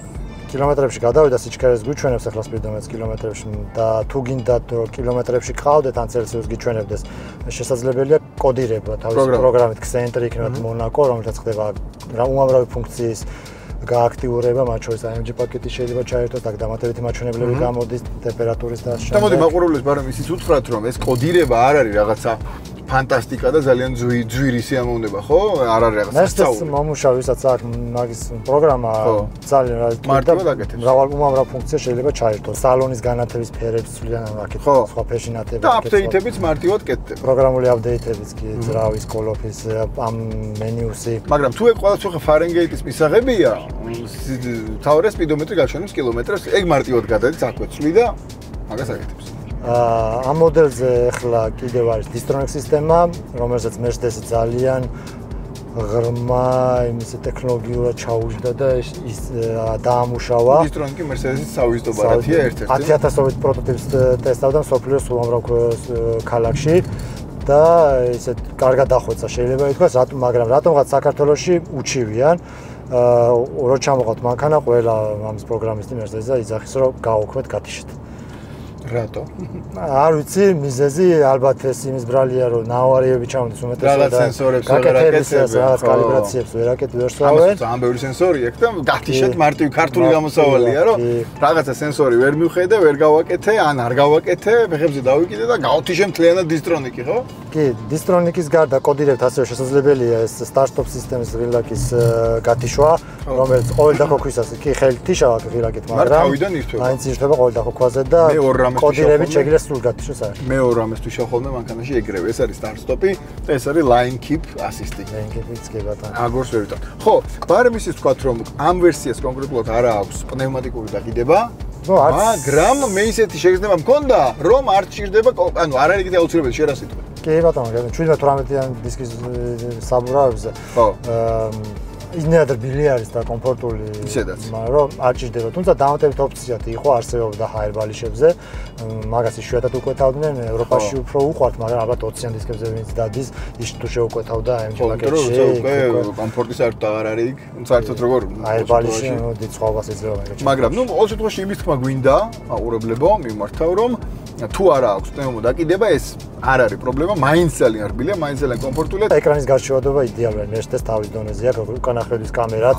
კილომეტრებში გადავიდა სიჩქარეს გვიჩვენებს ახლა სპიდომეტრს კილომეტრებში და თუ გინდათ რომ კილომეტრებში ყავდეთ ან ცელსიუსს გიჩვენებდეს, შესაძლებელია კოდირება თავისი პროგრამით Xentry იქნებათ Monaco, რომელსაც ხდება უამრავი ფუნქციის გააქტიურება, მათ შორის AMG პაკეტი შეიძლება ჩაერთოს და დამატებითი მაჩვენებლები გამოდის ტემპერატურის და და მოდი მაყურებლის ბარემ ისიც უთხრათ რომ ეს კოდირება არ არის რაღაცა ფანტასტიკა და ძალიან ძვირი სიამოვნება, ხო? არ არის რაღაცა სწავლი. ეს მომუშავე, ვისაც აქვს მაგის პროგრამა ძალიან მარტივად აკეთებს. უამრავ ფუნქცია შეიძლება ჩაერთოს. სალონის განათების ფერებს ცვლიან აკეთებს, სხვა ფეშინატები აკეთებს. და აპდეიტებიც მარტივად კეთდება. პროგრამული აპდეიტებიც კი, ძრავის, კოლოფის, ამ მენიუსი. მაგრამ თუ ეგ ყველა ცოხა ფარენგეიტის მისაღებია, თავრე სპიდომეტრი გაჩვენებს კილომეტრებს, ეგ მარტივად გადადის აქვე ცვლი და მაგას აკეთებს. ამ მოდელზე ახლა კიდევ არის Distronic სისტემა, რომელსაც Mercedes-ი ძალიან ღრმა იმისი ტექნოლოგიურად ჩაუჯდა და ის დაამუშავა. Distronic-ი Mercedes-ის სავიზიტო ბარათია ერთ-ერთი. 10000 პროტოტიპს ტესტავდა მსოფლიოს უამრავ ქალაქში და ისეთ კარგად დახვეწა შეიძლება ითქვას, მაგრამ რატომღაც საქართველოში უჩივიან. რო ჩამოყავთ მანქანა, ყველა ამის პროგრამისტი Mercedes-ს იძახის რომ გააუქმეთ გათიშეთ. რატო? არ ვიცი, მიზეზი ალბათ ეს იმის ბრალია, რომ ნაავარიები ჩამოდის უმეტესად რაღაც სენსორებს ვერ აკეთებს, რაღაც კალიბრაციებს ვერ აკეთებს. ამ ბევრი სენსორი აქვს და გათიშეთ მარტივი ქართული გამოსავალია, რომ რაღაცა სენსორი ვერ მივხედე, ვერ გავაკეთე, ან არ გავაკეთე, ფეხებზე დავიკიდე და გავთიშე მთლიანად დისტრონიკი, ხო? კი, დისტრონიკის გარდა კოდირებთ ასევე შესაძლებელია ეს სტარტ-სტოპ სისტემის ღილაკის გათიშვა, რომელიც ყოველ დახოქვისას კი ხელით თიშავ ღილაკით, მაგრამ თავიდან ირთვება. მაინც ირთვება ყოველ დახოქვაზე და კოდირებით შეგიძლია სულ გათიშოს არის. მე ორ რამეს თუ შეხოლმე მანქანაში ეგრევე. ეს არის სტარტ-სტოპი და ეს არის line keep assist-ი. Line keep-იც კი ბატონო. აგორს ვერ ვიტან. ხო, ბარემ ისიც თქვა რომ ამ ვერსიას კონკრეტულად არ აქვს პნევმატიკური დაკიდება. მაგრამ მე ისეთი შეგრძნება მქონდა, რომ არ ჭირდება, ანუ არ არის კიდე აუცილებელი შენ რა სიტყვი. კი ბატონო, 17-18-იან დისკის საბურავებზე. ხო. ინერდბილი არის და კომფორტული, მაგრამ არ ჭირდება. თუმცა დამატებით ოფიციად იყო არსებობდა ჰაერ ბალიშებზე. მაგას იშვიათად უკვეთავდნენ, ევროპაში უფრო უყვართ, მაგრამ ალბათ 20-იან დისკებზე ვინც დადის, ის თუ შეუკვეთავდა ამ პაკეტში. კომფორტი საერთოდ აღარ არის იქ, საერთოდ როგორ ჰაერ ბალიში მოდი ცხოვრებას ეძება მაგაში. მაგრამ ნუ ყოველ შემთხვევაში იმის თქმა გვინდა, აყურებლებო, მიმართავ რომ თუ არა აქვს პნევმო დაკიდება, ეს არ არის პრობლემა, მაინც ძალიან რბილია, მაინც ძალიან კომფორტულია. ეკრანის გარჩევადობა იდეალურია, მერცდეს თავის დონეზე აქვს, უკანახევრის კამერაც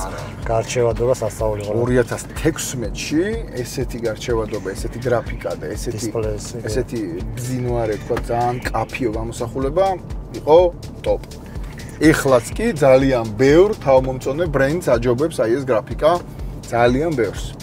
გარჩევადობა სასწაული ყოლა. 2016-ში ესეთი გარჩევადობა, ესეთი გრაფიკა და ესეთი ბზინვარე, თქვა ძალიან კაფიო გამოსახულება იყო ტოპ. ეხლაც კი ძალიან ბევრ თავმომწონე ბრენდს აჯობებს აი ეს გრაფიკა, ძალიან ბევრს.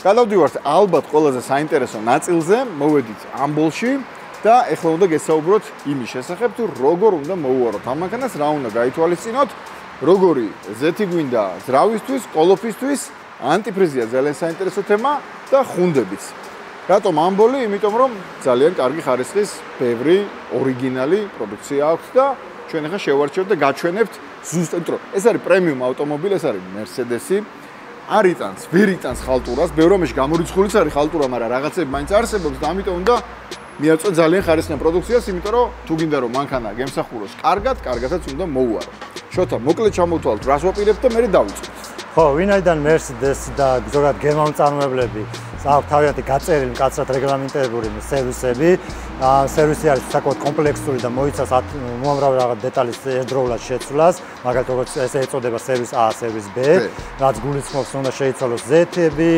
გადავდივართ ალბათ ყველაზე საინტერესო ნაწილზე, მოვედით ამ ბოლში და ეხლა უნდა გესაუბროთ იმის შესახებ, თუ როგორ უნდა მოუვაროთ ამ მანქანას, რა უნდა გაითვალისწინოთ, როგორი ზეთი გვინდა ძრავისთვის, კოლოფისთვის, ანტიფრიზია ძალიან საინტერესო თემა და ხუნდებიც. რატომ ამ ბოლი? იმიტომ რომ ძალიან კარგი ხარისხის, ბევრი ორიგინალი პროდუქცია აქვს და ჩვენ ახლა შევარჩევთ და გაჩვენებთ ზუსტად, რომ ეს არის პრემიუმ ავტომობილი, ეს არის Mercedes-ი. არ იტანს, ვერ იტანს ხალტურას, ბევრ რამეში გამორიცხულიც არის ხალტურა, მაგრამ რაღაცები მაინც არსებობს და ამიტომ უნდა მიაწვეთ ძალიან ხარისხიან პროდუქციას, იმიტომ რომ თუ გინდა რომ მანქანა გემსახუროს კარგადაც უნდა მოუარო. შოთა, მოკლედ ჩამოვთვალოთ, რას ვაპირებთ და მე დავიწყოთ. ხო, ვინაიდან Mercedes და ზოგადად გერმანული წარმოებლები აქვს თავიანთი გაწერილი მკაცრად რეგლამენტირებული სერვისები. სერვისი არის საკმაოდ კომპლექსური და მოიცავს უამრავ რაღაც დეტალის ერთდროულად შეცვლას, მაგალითად როგორც ესე ეწოდება სერვის A, სერვის B, რაც გულისხმობს უნდა შეიცვალოს ზეთები,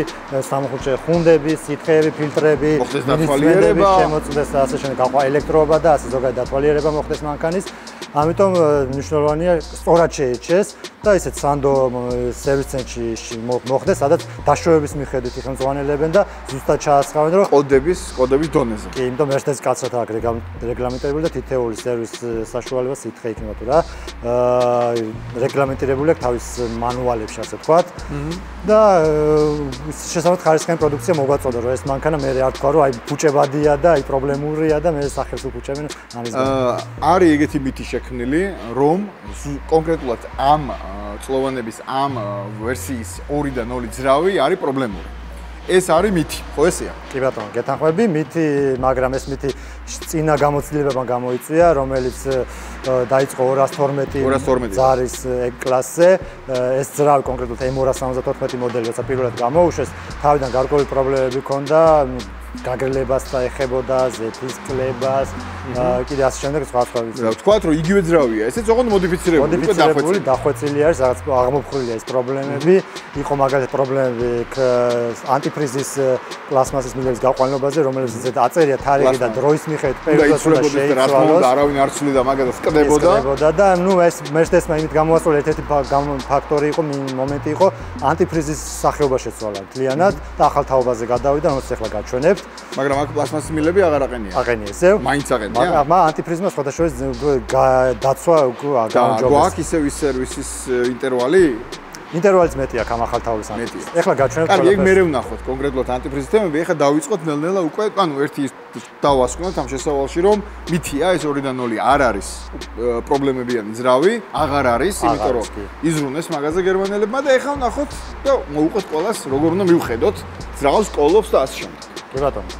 სამხუჭე ხუნდები, სითხეები, ფილტრები, დათვალიერება, შემოწმდეს და ასე შემდეგ გაყვა ელექტროობა და ასე ზოგადად დათვალიერება მოხდეს მანქანის. ამიტომ მნიშვნელოვანია სწორად შეეჩეს და ისეთ სანდო სერვის ცენტრში მოხდეს, სადაც დაშვებების მიხედვით ხელმძღვანელებენ და ზუსტად ჩაასხავენ, რომ კოდების დონეზე. კი, იმიტომ Mercedes კაცრად აქვს რეგლამენტირებული და თითეული სერვის საშუალება სითხე იქნება თუ რა. რეგლამენტირებული აქვს თავის მანუალებში, ასე ვთქვათ. და შესაბამისად ხარისხიანი პროდუქცია მოგვაწოდა, რომ ეს მანქანა მე არ თქვა, რომ აი ფუჭებადია და აი პრობლემურია და მე სახებს უფუჭებენ ამის გამო. არის ეგეთი მითი შექმნილი, რომ კონკრეტულად ამ წლოვანების ამ ვერსიის 2-დან 0 ძრავი არის პრობლემური. ეს არის მითი, ხო ესეა? კი ბატონო, გეთანხმები, მითი, მაგრამ ეს მითი წინა გამოცდილებამ გამოიწვია, რომელიც დაიწყო 212 ზარის კლასზე. ეს ძრავი კონკრეტულად M274 მოდელი, როცა პირველად გამოუშვეს, თავიდან გარკვეული პრობლემები ჰქონდა, გაგრილებას და ეხებოდა ზეთის კლებას, კიდე ასე შემდეგ სხვა ვიცი. ვთქვათ, რომ იგივე ძრავია, ესეც ოღონდ მოდიფიცირებული, დახვეწილი არის, რაღაც აღმოფხვრილია ეს პრობლემები. იყო მაგალითად პრობლემები ანტიფრიზის პლასმასის მილების გაყვანილობაზე, რომელიც აწერია თარიღი და დროის მიხედვით პერიოდულად შეიცვალოს. არავინ არ ცვლიდა მაგას კდებოდა. და ნუ ეს Mercedes-მა იმით გამოასწორა ერთ-ერთი ფაქტორი იყო, მომენტი იყო ანტიფრიზის სახეობა შეცვალა მთლიანად და ახალ თაობაზე გადავიდა, რომელიც ახლა გაჩვენებთ. მაგრამ აქ პლასმასის მილები აღარ აყენია. აყენია, ისევ? მაინც აყენია. მაგრამ ანტიფრიზმა სხვადასხვა დაცვა გააუმჯობესდა. და გვაქვს ისევ ის სერვისის ინტერვალი? ინტერვალიც მეტი აქვს ამ ახალ თაურის ანტიფრიზს. ეხლა გაჩვენებთ ყველაფერს. კარგი, ეგ მე ვნახოთ კონკრეტულად ანტიფრიზის თემები, ეხლა დავიწყოთ ნელ-ნელა უკვე, ანუ ერთი დავასკვნოთ ამ შესავალში, რომ მითია ეს 2-დან 0 არ არის პრობლემებიანი ძრავი, აღარ არის, იმიტომ რომ იზრუნეს მაგაზე გერმანელებმა და ეხლა ვნახოთ და მოუყვეთ ყველას, როგორ უნდა მივხედოთ ძრავს, კოლობს და ასე შემდეგ. კი ბატონო.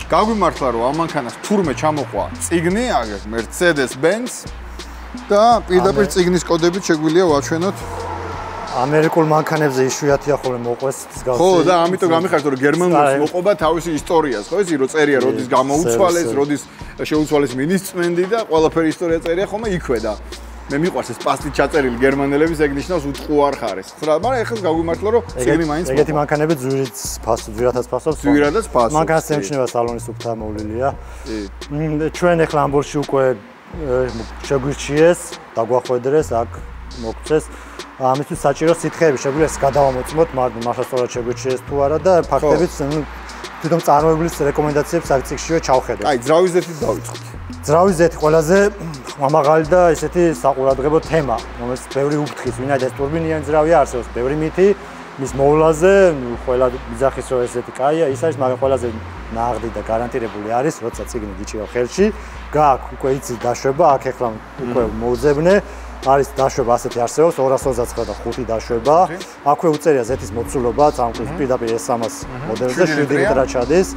გაგვიმართლა რომ ამ მანქანას თურმე ჩამოყვა წიგნი, აგერ Mercedes-Benz და პირდაპირ წიგნის კოდებით შეგვიძლია ვაჩვენოთ ამერიკულ მანქანებზე იშვიათია ხოლმე მოყვეს მსგავსი. ხო, და ამიტომ გამიხარეთ რომ გერმანულს მოყვება თავისი ისტორიას, ხო, ისი რო წერია, როდის გამოუცვალეს, როდის შეუცვალეს მინისტრმენდი და ყველაფერი ისტორია წერია ხოლმე იქვე და მე მიყვარს ეს პასტით ჩაწერილი გერმანელების ეგ ნიშნავს უტყუ არ ხარეს. ხრა, მაგრამ ეხლა გაგვიმართლა რომ წიგნი მაინც ეგეთი მანქანები ძვირადაც ფასობს. ძვირადაც ფასობს. მანქანას ემჩნევა სალონის უკთა მოვლილია. ჩვენ ეხლა ამბოლში უკვე შეგვირჩიეს, დაგვახვედრეს, აქ მოგწეს. ამისთვის საჭირო სითხეები შეგვიძლია ეს გადავამოწმოთ, მაგრამ მართლა სწორად შეგვირჩიეს თუ არა და ფაქტებიც თვითონ წარმოებლის რეკომენდაციებს აქ წიგნშივე ჩავხედოთ. აი, ძრავის ზეთი დავიწყოთ. ძრავის ზეთი ყველაზე მამაღალი და ესეთი საყურადღებო თემა, რომელიც ბევრი უფრთხის, ვინაიდან ეს ტურბინიანი ძრავია, არსებობს ბევრი მითი მის მოვლაზე, ყველა ბიძახის რომ ესეთი კაია, ის არის, მაგრამ ყველაზე ნაღდი და გარანტირებული არის, როცა წიგნი გიჩიო ხელში, გააქვს უკვე იცი დაშვება, აქ ეხლა უკვე მოუძებნე არის დაშვება ასეთი არსებობს 229 და 5 დაშვება. აქვე უწერია ზეთის მოცულობა, წამყვლის პირდაპირ S300 მოდელზე 7 ლიტრი ჩადის.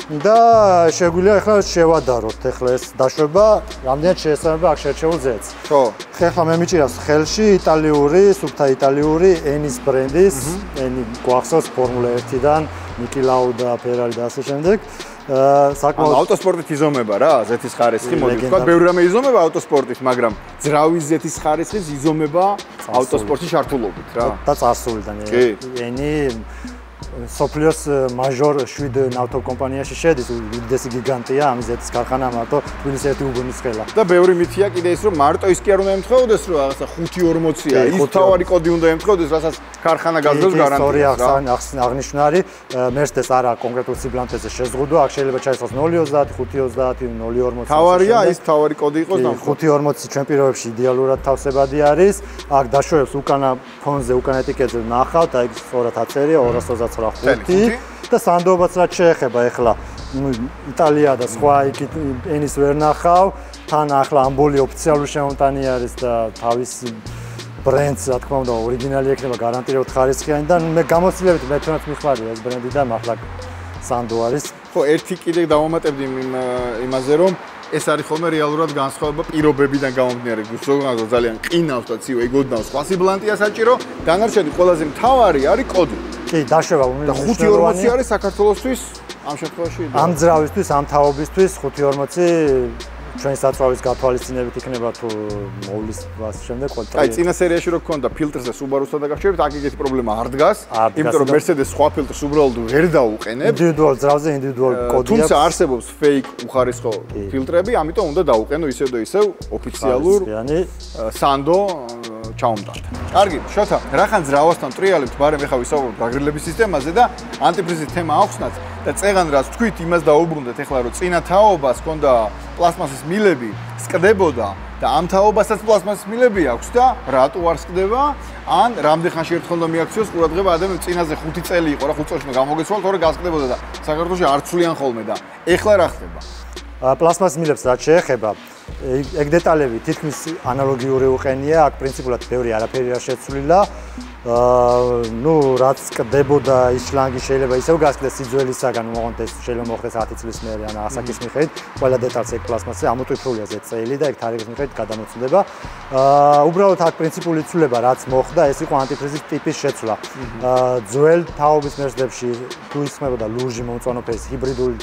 და შეგვიძლია ახლა შევადაროთ ახლა ეს დაშვება, რამდენად შეესაბამება აქ შერჩეულ ზეთს. ხო. ახლა მე მიჭირავს ხელში იტალიური, სუფთა იტალიური ენის ბრენდის, ენი გვახსოვს ფორმულა 1-დან, ნიკი ლაუდა, ფერარი და ასე შემდეგ. საკმაოდ ავტოსპორტით იზომება რა, ზეთის ხარისხი, მოდი ვთქვა, ბევრი რამე იზომება ავტოსპორტით, მაგრამ ძრავის ზეთის ხარისხის იზომება ავტოსპორტის ჩართულობით რა. და წარსულიდან ენი სოფლიოს მაჟორ 7 ნავთობკომპანიაში შედის, უდიდესი გიგანტია, ამის ზეთის ქარხანა მარტო თბილისის ერთი უბნის ხელა. და ბევრი მითია კიდე ის რომ მარტო ის კი არ უნდა ემთხვეოდეს, რომ რაღაცა 540-ია, ის თავარი კოდი უნდა ემთხვეოდეს, რასაც ქარხანა გაზრდოს გარანტიას რა. აღნიშნა არის, Mercedes არა კონკრეტულ სიბლანტეზე შეზღუდვა, აქ შეიძლება ჩაისხოს 030, 530, 040. თავარია ის თავარი კოდი იყოს და 540 ჩვენ პირობებში იდეალურად თავსებადი არის. აქ დაშვებს უკანა ფონზე, უკანა ეტიკეტზე ნახავთ, აი სწორად აწერია 229 და სანდოობაც რაც შეეხება ეხლა იტალია და სხვა იქ ენის ვერ ნახავ, თან ახლა ამბოლი ოფიციალური შემოტანი არის და თავის ბრენდს რა თქმა უნდა ორიგინალი ექნება გარანტირებად ხარისხიანი და მე გამოცდილებით მე თვითონაც მიხარია ეს ბრენდი და მართლა სანდო არის. ხო, ერთი კიდე დავამატებდი იმაზე რომ ეს არის ხოლმე რეალურად განსხვავება პირობებიდან გამომდინარე. ზოგადად ძალიან ყინავს და ცივა იგოდნავს სხვა სიბლანტია საჭირო, დანარჩენი ყველაზე მთავარი არის კოდი. კი, დაშვება და 540 არის საქართველოსთვის ამ შემთხვევაში. ამ ძრავისთვის, ამ თაობისთვის 540 ჩვენ საწვავის გათვალისწინებით იქნება თუ მოვლის ვას შემდეგ აი წინა სერიაში რო გქონდა ფილტრზე Subaru-სთან დაკავშირებით, აქ ეგეთი პრობლემა არ დგას, იმიტომ რომ Mercedes სხვა ფილტრს უბრალოდ ვერ დაუყენებ. ინდივიდუალ ძრავზე ინდივიდუალ კოდი აქვს. თუმცა არსებობს fake უხარისხო ფილტრები, ამიტომ უნდა დაუყენო ისევ და ისევ ოფიციალურ Sando ჩაუმტანთ. კარგი, შოთა, რახან ძრავასთან ტრიალებთ, ბარემ ეხა ვისაუბრობთ გაგრილების სისტემაზე და ანტიფრიზის თემა აუხსნათ და წეღან რაც თქვით, იმას დაუბრუნდეთ ეხლა რომ წინა თაობას ჰქონდა პლასმასის მილები, სკდებოდა და ამ თაობასაც პლასმასის მილები აქვს და რატო არ სკდება? ან რამდენ ხანში ერთხელ უნდა მიაქციოს ყურადღება ადამიანს წინაზე 5 წელი იყო რა 5 წელს უნდა გამოგეცვალოთ, თორე გასკდებოდა და საქართველოში არ ცვლიან ხოლმე და ეხლა რა ხდება? პლასმასის მილებს რაც შეეხება, ეგ დეტალები თითქმის ანალოგიური უყენია, აქ პრინციპულად ბევრი არაფერი არ შეცვლილა. ნუ რაც კდებოდა ის შლანგი შეიძლება ისევ გასკდეს სიძველისაგან, მოყავთ ეს შეიძლება მოხდეს 10 წლის მერე ან ასაკის მიხედვით, ყველა დეტალს ეგ პლასმასზე ამოტვიფრულია ზეწელი და ეგ თარიღის მიხედვით გადამოცვლდება. უბრალოდ აქ პრინციპული ცვლილება რაც მოხდა, ეს იყო ანტიფრიზის ტიპის შეცვლა. ძველ თაობის Mercedes-ში თუ ისხმებოდა ლურჯი მომწვანო ფერის ჰიბრიდული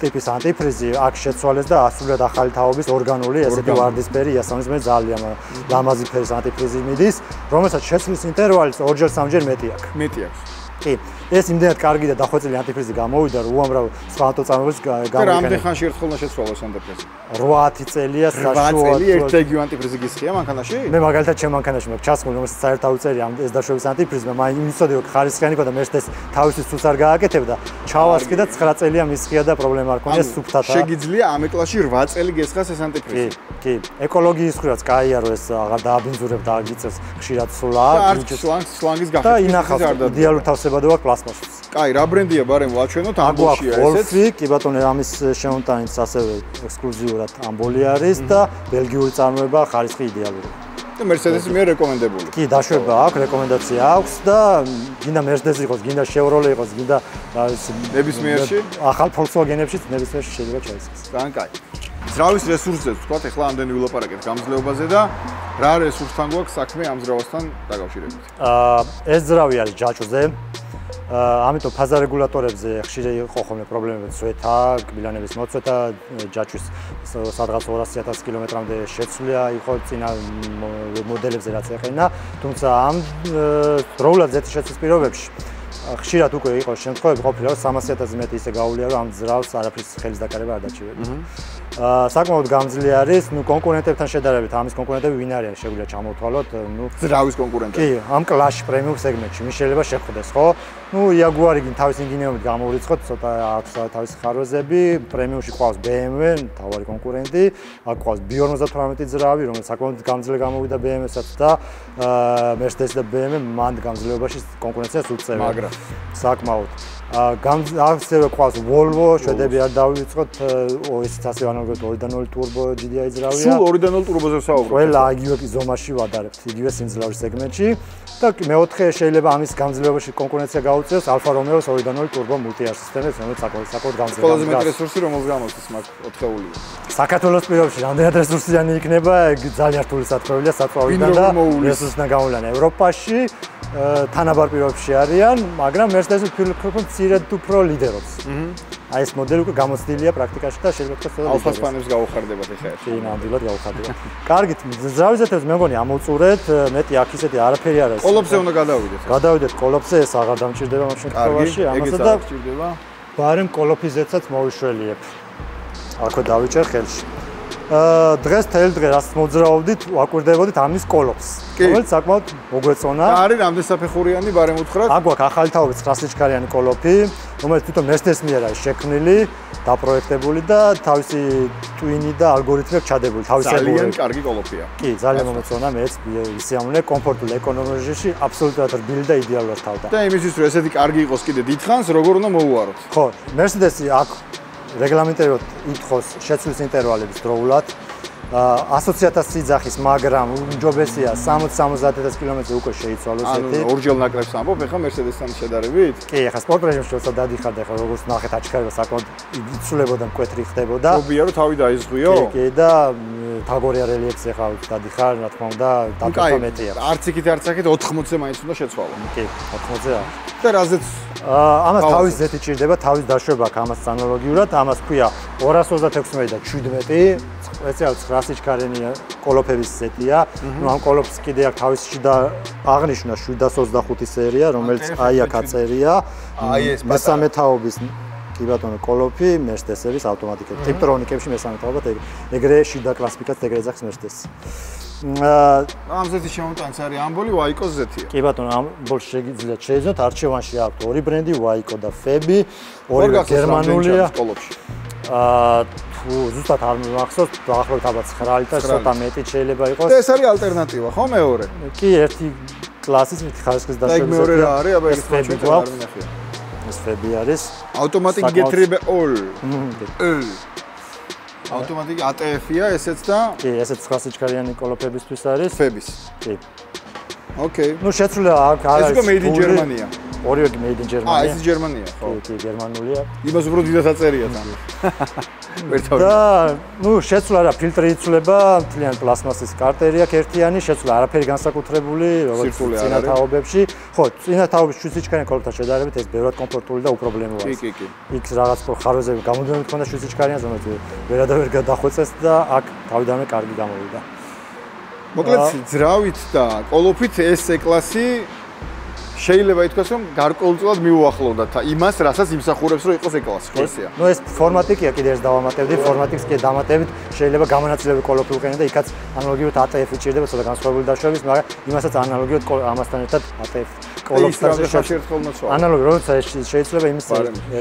ტიპის ანტიფრიზი აქ შეცვალეს და ასრულიად ახალი თაობის ორგანული ესეთი ვარდისფერი იასამნისმე ძალიან ლამაზი ფერის ანტიფრიზი მიდის, რომელსაც შეცვლის ინტერვალი 2-ჯერ 3-ჯერ მეტი აქვს. მეტი აქვს. კი, ეს იმდენად კარგი და დახვეწილი ანტიფრიზი გამოვიდა, რომ უამრავ სხვა ავტოწარმოებელს გამოვიყენა. და რამდენ ხანში ერთხელ უნდა შეცვალოს ანტიფრიზი? 8 წელია საშუალო. 8 წელი ერთ-ერთი ანტიფრიზი გისხია მანქანაში? მე მაგალითად ჩემ მანქანაში მაქვს ჩასხმული, რომელსაც საერთოდ უწერი ამ ეს დაშვების ანტიფრიზმა, მაინც მიცოდი რომ ხარისხიანი იყო და მერცდეს თავისთვის სულს არ გააკეთებდა. ჩავასხი და 9 წელია მისხია და პრობლემა არ ქონია სუფთად. შეგიძლია ამ ეკლასში 8 წელი გესხას ეს ანტიფრიზი? კი, ეკოლოგიის ხრაც კაია რომ ეს აღარ დააბინძურებ და აგიწევს ხშირად სულა. არც სლანგის გახეთქვის და ინახავს იდეალურ თავსებადო აქვს პლასმასის. კაი, რა ბრენდია ბარემ ვაჩვენოთ ამბოლშია ესეც? ვოლფი, კი ბატონო, ამის შემონტანიც ასევე ექსკლუზიურად ამბოლი არის და ბელგიური წარმოება ხარისხი იდეალური. და Mercedes-ი მე რეკომენდებული. კი, დაშვება აქვს, რეკომენდაცია აქვს და გინდა Mercedes იყოს, გინდა Chevrolet იყოს, გინდა ნებისმიერში? ახალ Volkswagen-ებშიც ნებისმიერში შეიძლება ჩაისხეს. ძალიან კაი. ძრავის რესურსზე ვთქვათ, ეხლა ამდენი ვილაპარაკეთ გამძლეობაზე და რა რესურსთან გვაქვს საქმე ამ ძრავასთან დაკავშირებით? ეს ძრავი არის ჯაჭვზე. ამიტომ ფაზა რეგულატორებზე ხშირად იყო ხოლმე პრობლემები ცვეთა, კბილანების მოწვეთა, ჯაჭვის სადღაც 200,000 კილომეტრამდე შეცვლია იყო წინა მოდელებზე რაც ეხენა, თუმცა ამ დროულად ზეთის შეცვლის პირობებში ხშირად უკვე იყო შემთხვევები ყოფილა რომ 300,000 მეტი ისე გაუვლია რომ ამ ძრავს არაფრის ხელის დაკარება არ დაჭირებდა. საკმაოდ გამძლე არის, კონკურენტებთან შედარებით, ამის კონკურენტები ვინ არიან, შეგვიძლია ჩამოვთვალოთ, ძრავის კონკურენტები. კი, ამ კლასში პრემიუმ სეგმენტში მის შეიძლება შეხვდეს, ხო? იაგუარი გინ თავის ინგინეობით გამოვრიცხოთ, ცოტა აქვს თავის ხარვეზები, პრემიუმში ყავს BMW, თავარი კონკურენტი, აქ ყავს B58 ძრავი, რომელიც საკმაოდ გამძლე გამოვიდა BMW-საც და Mercedes და BMW მანდ გამძლეობაში კონკურენციას უწევენ. მაგრამ საკმაოდ ასევე ყავს Volvo, შვედები არ დავიწყოთ, ესეც ასევე ანალოგიურად 2.0 turbo GDI ძრავია. სულ 2.0 turbo-ზე ვსაუბრობ. ყველა იგივე ზომაში ვადარებთ, იგივე სიმძლავრის სეგმენტში და მეოთხე შეიძლება ამის გამძლეობაში კონკურენცია გაუწიოს Alfa Romeo-ს 2.0 turbo multi-air სისტემას, რომელიც საკმაოდ გამძლეა. ყველაზე მეტი რესურსი რომელს გამოდის მაგ 4-ეული? საქართველოს პირობებში რამდენად რესურსიანი იქნება, ძალიან რთული სათქმელია საწვავიდან და რესურსთან გამოვლენა ევროპაში თანაბარ პირობებში არიან, მაგრამ Mercedes უფრო მცირედ უფრო ლიდერობს. აი ეს მოდელი უკვე გამოცდილია პრაქტიკაში და შეიძლება თქვა სწორედ Alfa Spanish გაუხარდებათ ეხლა. კი, ნამდვილად გაუხარდება. კარგით, ძრავიზეთებს მე მგონი ამოვწურეთ, მეტი აქ ისეთი არაფერი არ არის. კოლოფზე უნდა გადავიდეთ. გადავიდეთ კოლოფზე, ეს აღარ დამჭირდება ამ შემთხვევაში, ამასა და ბარემ კოლოფიზეცაც მოვიშველიებ. აქვე დავიჭერ ხელში. დღეს თელ დღე რაც მოძრაობდით, ვაკვირდებოდით ამის კოლოფს, რომელიც საკმაოდ მოგვეწონა. და არის რამდენ საფეხურიანი ბარემ უთხრათ? აქ გვაქვს ახალი თაობის 9 ლიჩქარიანი კოლოფი, რომელიც თვითონ Mercedes-ის მიერ არის შექმნილი, დაპროექტებული და თავისი ტვინი და ალგორითმი აქვს ჩადებული. ძალიან კარგი კოლოფია. კი, ძალიან მომეწონა, მეც ისიამოვნე, კომფორტული ეკონომიურ რეჟიმში, აბსოლუტურად რბილი და იდეალურად თავდა. და იმისთვის რომ ესეთი კარგი იყოს კიდე დიდხანს, როგორ უნდა მოუაროთ? ხო, Mercedes-ი აქ რეგლამენტირებად ითხოვს შეცვლის ინტერვალების დროულად 100,000 სიძახის, მაგრამ უმჯობესია 60-70,000 კილომეტრზე უკვე შეიცვალოს ერთი. ანუ ორჯერ ნაკლებს ამბობ, ეხლა Mercedes-თან შედარებით? კი, ეხლა სპორტ რეჟიმში როცა დადიხარდა, ეხლა როგორც ნახეთ აჩქარება საკმაოდ იცვლებოდა, მკვეთრი ხდებოდა. მობია რომ თავი დაიზღვიო? კი, და თაგორია რელიეფს ეხლა დადიხარ, რა თქმა უნდა, დაკეთა მეტია. არც იქით, არც აქეთ 80-ზე მაინც უნდა შეცვალო. კი, 80-ზე არა. და რაზეც ამას თავის ზეთი ჭირდება, თავის დაშვება აქვს ამას ანალოგიურად, ამას ქვია 226 და 17, სპეციალ 9 ლიჩქარიანი კოლოფების ზეთია. ნუ ამ კოლოფს კიდე აქვს თავის შიდა აღნიშნა 725 სერია, რომელიც აი აქ აწერია. აი ეს მესამე თაობის კი ბატონო კოლოფი Mercedes-ების ავტომატიკები. Tiptronic-ებში მესამე თაობად ეგრე შიდა კლასიფიკაციად ეგრე ეძახს Mercedes-ს. ამ ზეთის შემოტანიც არის ამბოლი Waiko-ს ზეთია. კი ბატონო, ამ ბოლში შეგიძლიათ შეეძინოთ, არჩევანში აქვს ორი ბრენდი, Waiko და Febi, ორივე გერმანულია. თუ ზუსტად არ მახსოვს, დაახლოებით ალბათ 9 და ცოტა მეტი შეიძლება იყოს. და ეს არის ალტერნატივა, ხო მეორე? კი, ერთი კლასის მით ხარისხის დაშვება. და მეორე რა არის? აბა ეს Febi გვაქვს. ეს Febi არის. Automatic getriebe all. ავტომატიკი ATF-ია ესეც და კი, ესეც 9 ლიჩქარიანი კოლოფებისთვის არის. Febis. კი. Okay. ნუ შეცვლა აქ არის. ეს უკვე made in Germany-ია. ორივე made in Germany-ია. ეს გერმანია, ხო? კი, გერმანულია. იმას უფრო დიდად აწერია თან. და ნუ შეცვლა რა, ფილტრი იცვლება, მთლიან პლასმასის კარტერი აქვს ერთიანი, შეცვლა არაფერი განსაკუთრებული, როგორც წინა თაობებში. ხო, წინა თაობის 7 ლიჩქარიანი კოლოფთან შედარებით ეს ბევრად კომფორტული და უპრობლემოა. კი, კი, კი. იქ რაღაც ხარვეზები გამოდიოდნენ თქონდა 7 ლიჩქარიანს, რომელიც ვერადავერ გადახვეწეს და აქ თავიდანვე კარგი გამოვიდა. მოკლედ ძრავით და კოლოფით ეს E-კლასი შეიძლება ითქვას, რომ გარკვეულწილად მიუახლოვდათ იმას, რასაც იმსახურებს, რომ იყოს ეკლასი, ხო ესეა? ნუ ეს ფორმატი კი კიდევ ეს დავამატებდი, ფორმატის კი დამატებით შეიძლება გამონაცილებელი კოლოფი უყენო და იქაც ანალოგიურად ATF-ი ჭირდება, ცოტა განსხვავებული დაშვების, მაგრამ იმასაც ანალოგიურად ამასთან ერთად ATF კოლოფსთან შეერთხელმოცვა. ანალოგი როცა შეიძლება იმის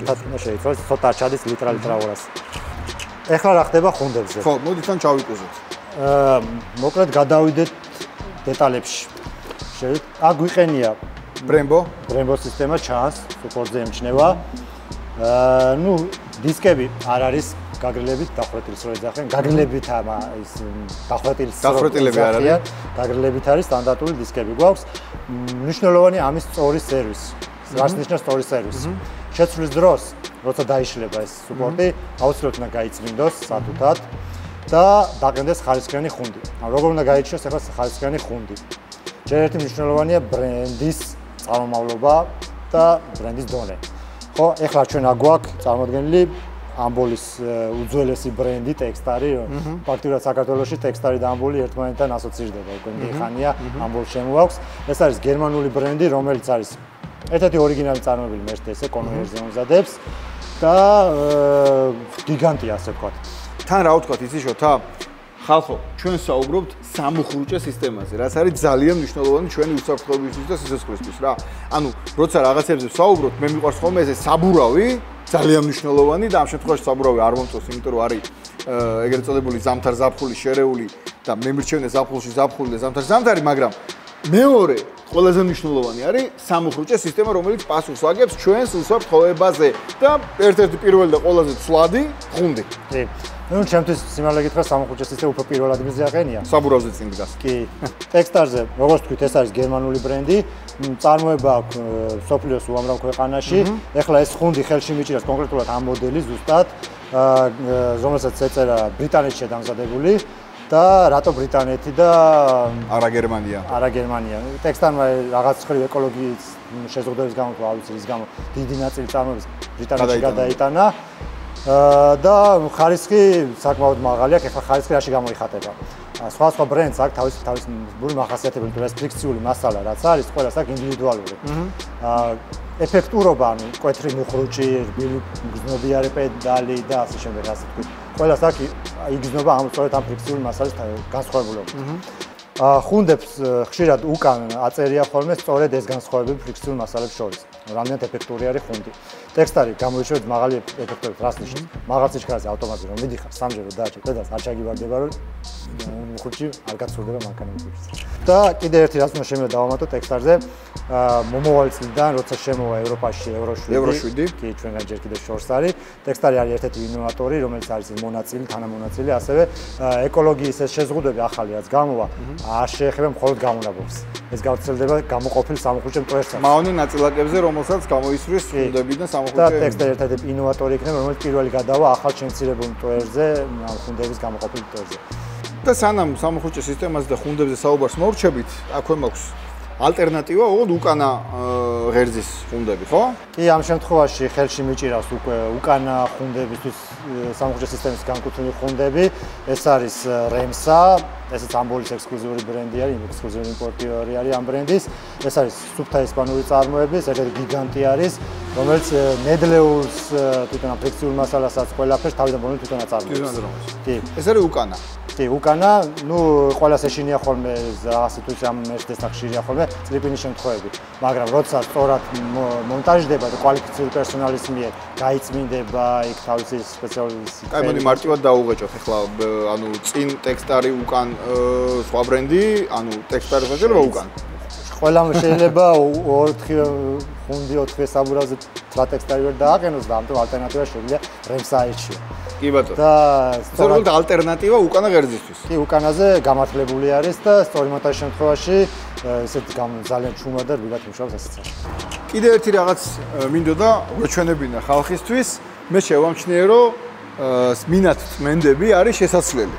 ერთად უნდა შეიცვალოს, ცოტა ჩადის ლიტრ 200. ეხლა რა ხდება ხუნდებზე? ხო, მოდით თან ჩავიკუზოთ. მოკლედ გადავიდეთ დეტალებში. აქ გვიყენია Brembo სისტემა ჩანს, სუპორტზე ემჩნევა. ნუ დისკები არ არის გაგრილებით დახვრეტილის რო ეძახენ, გაგრილებით ის დახვრეტილები არ არის. გაგრილებით არის სტანდარტული დისკები გვაქვს. მნიშვნელოვანი ამის სწორი სერვისი. რაც ნიშნავს სწორი სერვისი. შეცვლის დროს, როცა დაიშლება ეს სუპორტი, აუცილებლად უნდა გაიწმინდოს სათუთად და დაყენდეს ხარისხიანი ხუნდი. როგორ უნდა გაიჩნიოს ახლა ხარისხიანი ხუნდი? ჯერ ერთი მნიშვნელოვანია ბრენდის წარმომავლობა და ბრენდის დონე. ხო, ეხლა ჩვენ აგვაქვს წარმოდგენილი ამბოლის უძველესი ბრენდი ტექსტარი, ფაქტობრივად საქართველოში ტექსტარი და ამბოლი ერთმანეთთან ასოცირდება, უკვე მიხანია ამბოლს შემოაქვს. ეს არის გერმანული ბრენდი, რომელიც არის ერთ-ერთი ორიგინალი წარმოებული Mercedes-ზე კონვეიერზე მომზადებს და გიგანტია ასე ვთქვათ. თან რა ვთქვათ, იცი შოთა? ხალხო, ჩვენ საუბრობთ სამუხრუჭე სისტემაზე, რაც არის ძალიან მნიშვნელოვანი ჩვენი უსაფრთხოებისთვის და სიცოცხლისთვის რა. ანუ, როცა რაღაცებზე ვსაუბრობთ, მე მიყვარს ხოლმე ეს საბურავი, ძალიან მნიშვნელოვანი და ამ შემთხვევაში საბურავი არ მომწონს, იმიტომ რომ არის ეგრეთ წოდებული ზამთარ ზაფხული შერეული და მე მირჩევნე ზაფხულში ზაფხული და ზამთარ ზამთარი, მაგრამ მეორე ყველაზე მნიშვნელოვანი არის სამუხრუჭე სისტემა, რომელიც პასუხს აგებს ჩვენს უსაფრთხოებაზე და ერთ-ერთი პირველი და ყველაზე ცვლადი ხუნდი. კი. ნუ ჩემთვის სიმართლე გითხრა სამუხრუჭე სისტემა უფრო პირველ ადგილზე აყენია. საბურავზე წინ დგას. კი. ტექსტარზე, როგორც თქვით, ეს არის გერმანული ბრენდი, წარმოება აქვს სოფლიოს უამრავ ქვეყანაში. ეხლა ეს ხუნდი ხელში მიჭირავს კონკრეტულად ამ მოდელი ზუსტად, რომელსაც ეწერა ბრიტანეთში დამზადებული. და რატო ბრიტანეთი და არა გერმანია. არა გერმანია. ტექსტარმა რაღაც ხრი ეკოლოგიის შეზღუდვების გამო თუ არ ვიცი რის გამო დიდი ნაწილი წარმოების ბრიტანეთში გადაიტანა. და ხარისხი საკმაოდ მაღალი აქვს. ეხლა ხარისხი რაში გამოიხატება? სხვა ბრენდს აქვს თავის მახასიათებელი, თუ ეს ფრიქციული მასალა რაც არის, ყველას აქვს ინდივიდუალური. ეფექტურობა, ანუ მკვეთრი მუხრუჭი, რბილი მგრძნობიარე პედალი და ასე შემდეგ, ასე ვთქვით. ყველას აქვს იგრძნობა ამ ფრიქციული მასალის განსხვავებულობა. ხუნდებს ხშირად უკან აწერია ხოლმე სწორედ ეს განსხვავებები ფრიქციულ მასალებს შორის. რამდენად ეფექტური არის ხუნდი. ტექსტარი გამოიშვებს მაღალი ეფექტურობით, რას ნიშნავს? მაღალ სიჩქარეზე ავტომატზე რომ მიდიხარ, სამჯერო დააჭერ და არ ჩაგიბარდება, რომ მუხრუჭი არ გაცურდება მანქანებში. და კიდე ერთი რაც უნდა შემიძლია დავამატო ტექსტარზე, მომავალი წლიდან, როცა შემოვა ევროპაში Euro 7, კი ჩვენგან ჯერ კიდევ შორს არის. ტექსტარი არის ერთ-ერთი ინოვატორი, რომელიც არის მონაწილე, თანამონაწილე, ასევე ეკოლოგიის ეს შეზღუდვები ახალი რაც გამოვა, არ შეეხება მხოლოდ გამონაბოლს. ეს გავრცელდება გამოყოფილ სამუხრუჭე მტვერსაც. მაონი ნაწილაკებზე, რომელსაც გამოისვრის ხუნდები და სამუხრუჭე. და ტექსტარი ერთ-ერთი ინოვატორი იქნება, რომელიც პირველი გადავა ახალ შემცირებულ მტვერზე, ხუნდების გამოყოფილ მტვერზე. და სანამ სამუხრუჭე სისტემაზე და ხუნდებზე საუბარს მორჩებით, აქვე მაქვს ალტერნატივა ოღონდ უკანა ღერძის ხუნდები, ხო? კი, ამ შემთხვევაში ხელში მიჭირავს უკვე უკანა ხუნდებისთვის სამუხრუჭე სისტემის განკუთვნილი ხუნდები. ეს არის REMSA, ესეც ამბოლის ექსკლუზიური ბრენდი არის, ექსკლუზიური იმპორტიორი არის ამ ბრენდის. ეს არის სუფთა ესპანური წარმოების, ერთ-ერთი გიგანტი არის, რომელიც ნედლეულს თვითონ ფრიქციულ მასალასაც ყველაფერს თავიდან ბოლომდე თვითონ აწარმოებს. კი. ეს არის უკანა. კი, უკანა, ნუ ყველას ეშინია ხოლმე რაღაც სიტუაცია ამ Mercedes-თან ხშირია ხოლმე წრიპინის შემთხვევები, მაგრამ როცა სწორად მონტაჟდება და კვალიფიციური პერსონალის მიერ გაიწმინდება იქ თავისი სპეციალური აი, მოდი მარტივად დაუღეჭოთ ახლა, ანუ წინ ტექსტარი უკან სხვა ბრენდი, ანუ ტექსტარი შეიძლება უკან. ყველამ შეიძლება 4 ხუნდი 4 საბურავზე რა ტექსტარი ვერ დააყენოს და ამიტომ ალტერნატივა შეგვიძლია REMSA-ში. კი ბატონო. და სწორედ ალტერნატივა უკანა ღერძისთვის. კი, უკანაზე გამართლებული არის და სწორი მონტაჟის შემთხვევაში ესეთ ძალიან ჩუმა და რბილად მუშაობს ესეც. კიდე ერთი რაღაც მინდოდა გვეჩვენებინა ხალხისთვის, მე შევამჩნიე, რომ მინათ წმენდები არის შესაძლებელი.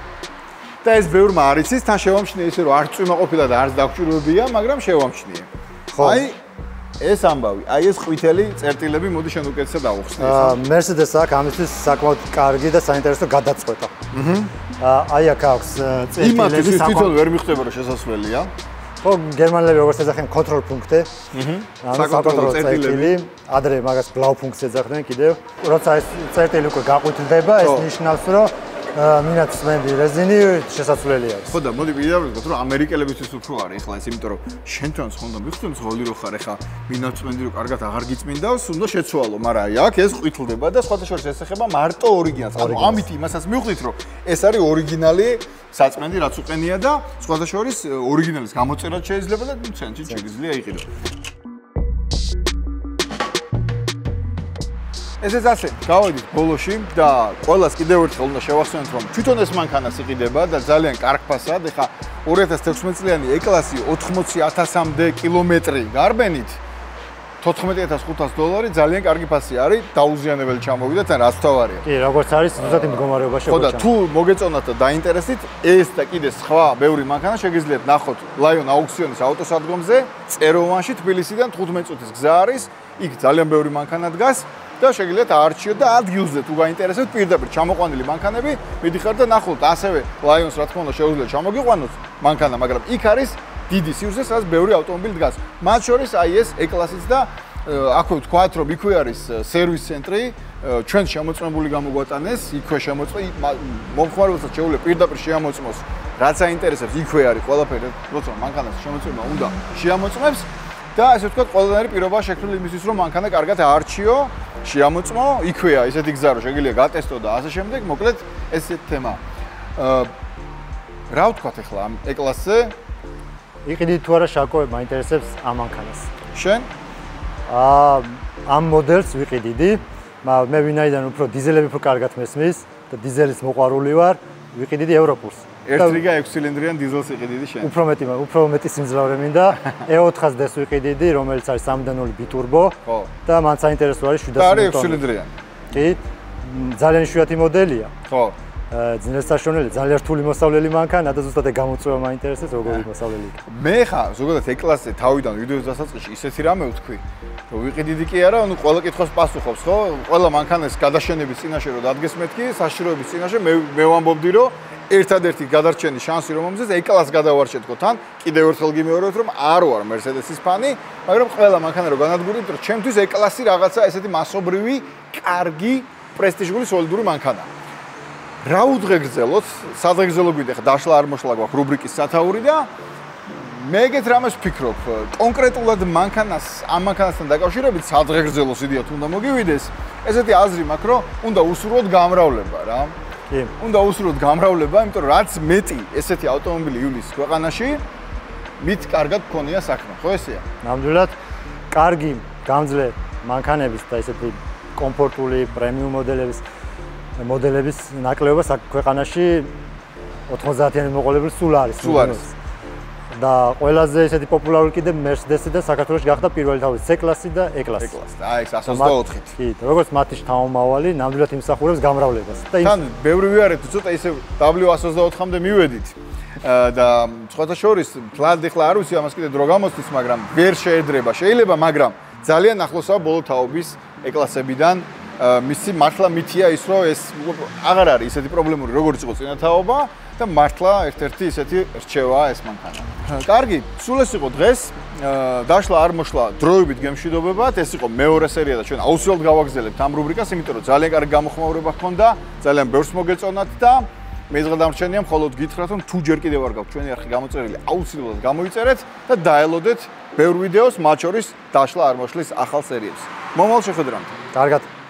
და ეს ბევრმა არ იცის, თან შევამჩნიე ისე, რომ არც წვიმაყოფილა და არც დაგჭირვებია, მაგრამ შევამჩნიე. აი ეს ამბავი, აი ეს ყვითელი წერტილები, მოდი შენ უკეთესად დავუხსნი. Mercedes აქვს ამისთვის საკმაოდ კარგი და საინტერესო გადაწყვეტა. აი აქ აქვს წერტილები, იმათთვის თვითონ ვერ მიხვდება, რომ შესაძლებელია. ხო, გერმანელები როგორც ეძახიან control punkt-ე. საკონტროლო წერტილი. ადრე მაგას blau punkt-ს ეძახდნენ კიდევ. როცა ეს წერტილი უკვე გაყვითლდება, ეს ნიშნავს, რომ მინაცმენდი რეზინი შესაძლებელი არის. ხო და მოდი პირდაპირ ვთქვათ, რომ ამერიკელებისთვის უფრო არის ახლა ეს, იმიტომ რომ შენთან ხონდა მიხვდები ზღოლი რო ხარ ახლა მინაცმენდი რო კარგად აღარ გიწმინდავს, უნდა შეცვალო, მაგრამ აი აქ ეს ყვითლდება და სხვათა შორის ეს ეხება მარტო ორიგინალს. ანუ ამით იმასაც მივხვდით, რომ ეს არის ორიგინალი საწმენდი რაც უყენია და სხვათა შორის ორიგინალის გამოწერაც შეიძლება და ცენტრში შეგიძლია იყიდო. ესეც ასე, გავედით ბოლოში და ყველას კიდევ ერთხელ უნდა შევახსენოთ, რომ თვითონ ეს მანქანას იყიდება და ძალიან კარგ ფასად. ეხლა 2016 წლიანი E-კლასი 80,000-მდე კილომეტრი გარბენით $14,500 ძალიან კარგი ფასი არის, დაუზიანებელი ჩამოვიდა თან რაც თავარია. კი, როგორც არის, ზუსტად იმ მდგომარეობაში ხო და თუ მოგეწონათ და დაინტერესით, ეს და კიდე სხვა ბევრი მანქანა შეგიძლიათ ნახოთ Lion აუქციონის ავტოსადგომზე, წეროვანში თბილისიდან 15 წუთის გზა არის, იქ ძალიან ბევრი მანქანა დგას. და შეგიძლიათ აარჩიოთ და ადგილზე თუ გაინტერესებთ პირდაპირ ჩამოყვანილი მანქანები, მიდიხართ და ნახოთ ასევე Lions რა თქმა უნდა შეუძლია ჩამოგიყვანოთ მანქანა, მაგრამ იქ არის დიდი სივრცე, სადაც ბევრი ავტომობილი დგას. მათ შორის აი ეს E-კლასიც და აქვე ვთქვათ, რომ იქვე არის სერვის ცენტრი, ჩვენ შემოწმებული გამოგვატანეს, იქვე მომხმარებელსაც შეუძლია პირდაპირ შეამოწმოს, რაც აინტერესებს, იქვე არის ყველაფერი, როცა მანქანას შემოწმება უნდა შეამოწმებს. და ესე ვთქვათ, ყველანაირი პირობა შექმნილი იმისთვის, რომ მანქანა კარგად აარჩიო, შეამოწმო, იქვეა ესეთი გზა, რომ შეგიძლია გატესტო და ასე შემდეგ, მოკლედ ესეთი თემა. რა ვთქვათ ახლა ამ E-კლასზე? იყიდით თუ არა შაკო, მაინტერესებს ამ მანქანას. შენ? ამ მოდელს ვიყიდიდი, მაგრამ მე ვინაიდან უფრო დიზელები უფრო კარგად მესმის და დიზელის მოყვარული ვარ, ვიყიდიდი ევროპულს. 1 რიგა 6 ცილინდრიან დიზელს იყიდიდი შენ. უფრო მეტი სიმძლავრე მინდა. E400-ს ვიყიდიდი, რომელიც არის 3.0 ბიტურბო. ხო. და მან საინტერესო არის 700 და არის 6 ცილინდრიანი. კი. ძალიან იშვიათი მოდელია. ხო. ძნელსაშონელი, ძალიან რთული მოსავლელი მანქანა და ზუსტად გამოწვევა მაინტერესებს როგორი მოსავლელი იქნება. მე ხა ზოგადად E-კლასზე თავიდან ვიდეოს დასაწყისში ისეთი რამე ვთქვი, რომ ვიყიდიდი კი არა, ანუ ყველა კითხვას პასუხობს, ხო? ყველა მანქანას გადაშენების წინაშე რომ დადგეს მეთქი, საშიშროების წინაშე მე ვამბობდი, რომ ერთადერთი გადარჩენის შანსი რომ მომზეს E-კლასს გადავარჩეთ თქო თან, კიდევ ერთხელ გიმეორებთ, რომ არ ვარ Mercedes-ის ფანი, მაგრამ ყველა მანქანა რო განადგურდით, რომ ჩემთვის E-კლასი რაღაცა ესეთი მასობრივი, კარგი, პრესტიჟული სოლიდური მანქანა. რა უძღეგრძელოთ, სადღეგრძელო გვიდა ხა დაშლა არ მოშლა გვაქვს რუბრიკის სათაური და მე ეგეთ რამეს ვფიქრობ, კონკრეტულად მანქანას, ამ მანქანასთან დაკავშირებით სადღეგრძელოს იდეა თუ უნდა მოგივიდეს, ესეთი აზრი მაქვს, რომ უნდა უსურვოთ გამრავლება რა. კი. უნდა უსურვოთ გამრავლება, იმიტომ რომ რაც მეტი ესეთი ავტომობილი იulis ქვეყანაში, მით კარგად გქონია საქმე, ხო ესეა? ნამდვილად კარგი გამძლე მანქანების და ესეთი კომფორტული პრემიუმ მოდელების ნაკლებობა ქვეყანაში 90-იანი მოყოლებული სულ არის. სულ არის. და ყველაზე ესეთი პოპულარული კიდე Mercedes-ი და საქართველოში გახდა პირველი თავის C-კლასი და E-კლასი. E-კლასი. აი ეს 124-ით. კი, როგორც მათი შთამომავალი, ნამდვილად იმსახურებს გამრავლებას. თან ბევრი ვიარეთ, ცოტა ისე W124-მდე მივედით. და სხვათა შორის, თლად ეხლა არ ვიცი ამას კიდე დრო გამოსთვის, მაგრამ ვერ შეედრება, შეიძლება, მაგრამ ძალიან ახლოსაა ბოლო თაობის E-კლასებიდან. მისი მართლა მითია ის, რომ ეს აღარ არის ისეთი პრობლემური, როგორც იყო წინა თაობა და მართლა ერთ-ერთი ისეთი რჩევაა ეს მანქანა. კარგი, სულ ეს იყო დღეს. დაშლა არ მოშლა დროებით გემშვიდობებათ. ეს იყო მეორე სერია და ჩვენ აუცილებლად გავაგზავნებთ ამ რუბრიკას, იმიტომ რომ ძალიან კარგი გამოხმაურება ჰქონდა, ძალიან ბევრს მოგეწონათ და მე ზღადამრჩენია მხოლოდ გითხრათ, რომ თუ ჯერ კიდევ არ გაქვთ ჩვენი არხი გამოწერილი, აუცილებლად გამოიწერეთ და დაელოდეთ ბევრ ვიდეოს, მათ შორის დაშლა არ მოშლის ახალ სერიებს. მომავალ შეხვედრამდე. კარგად.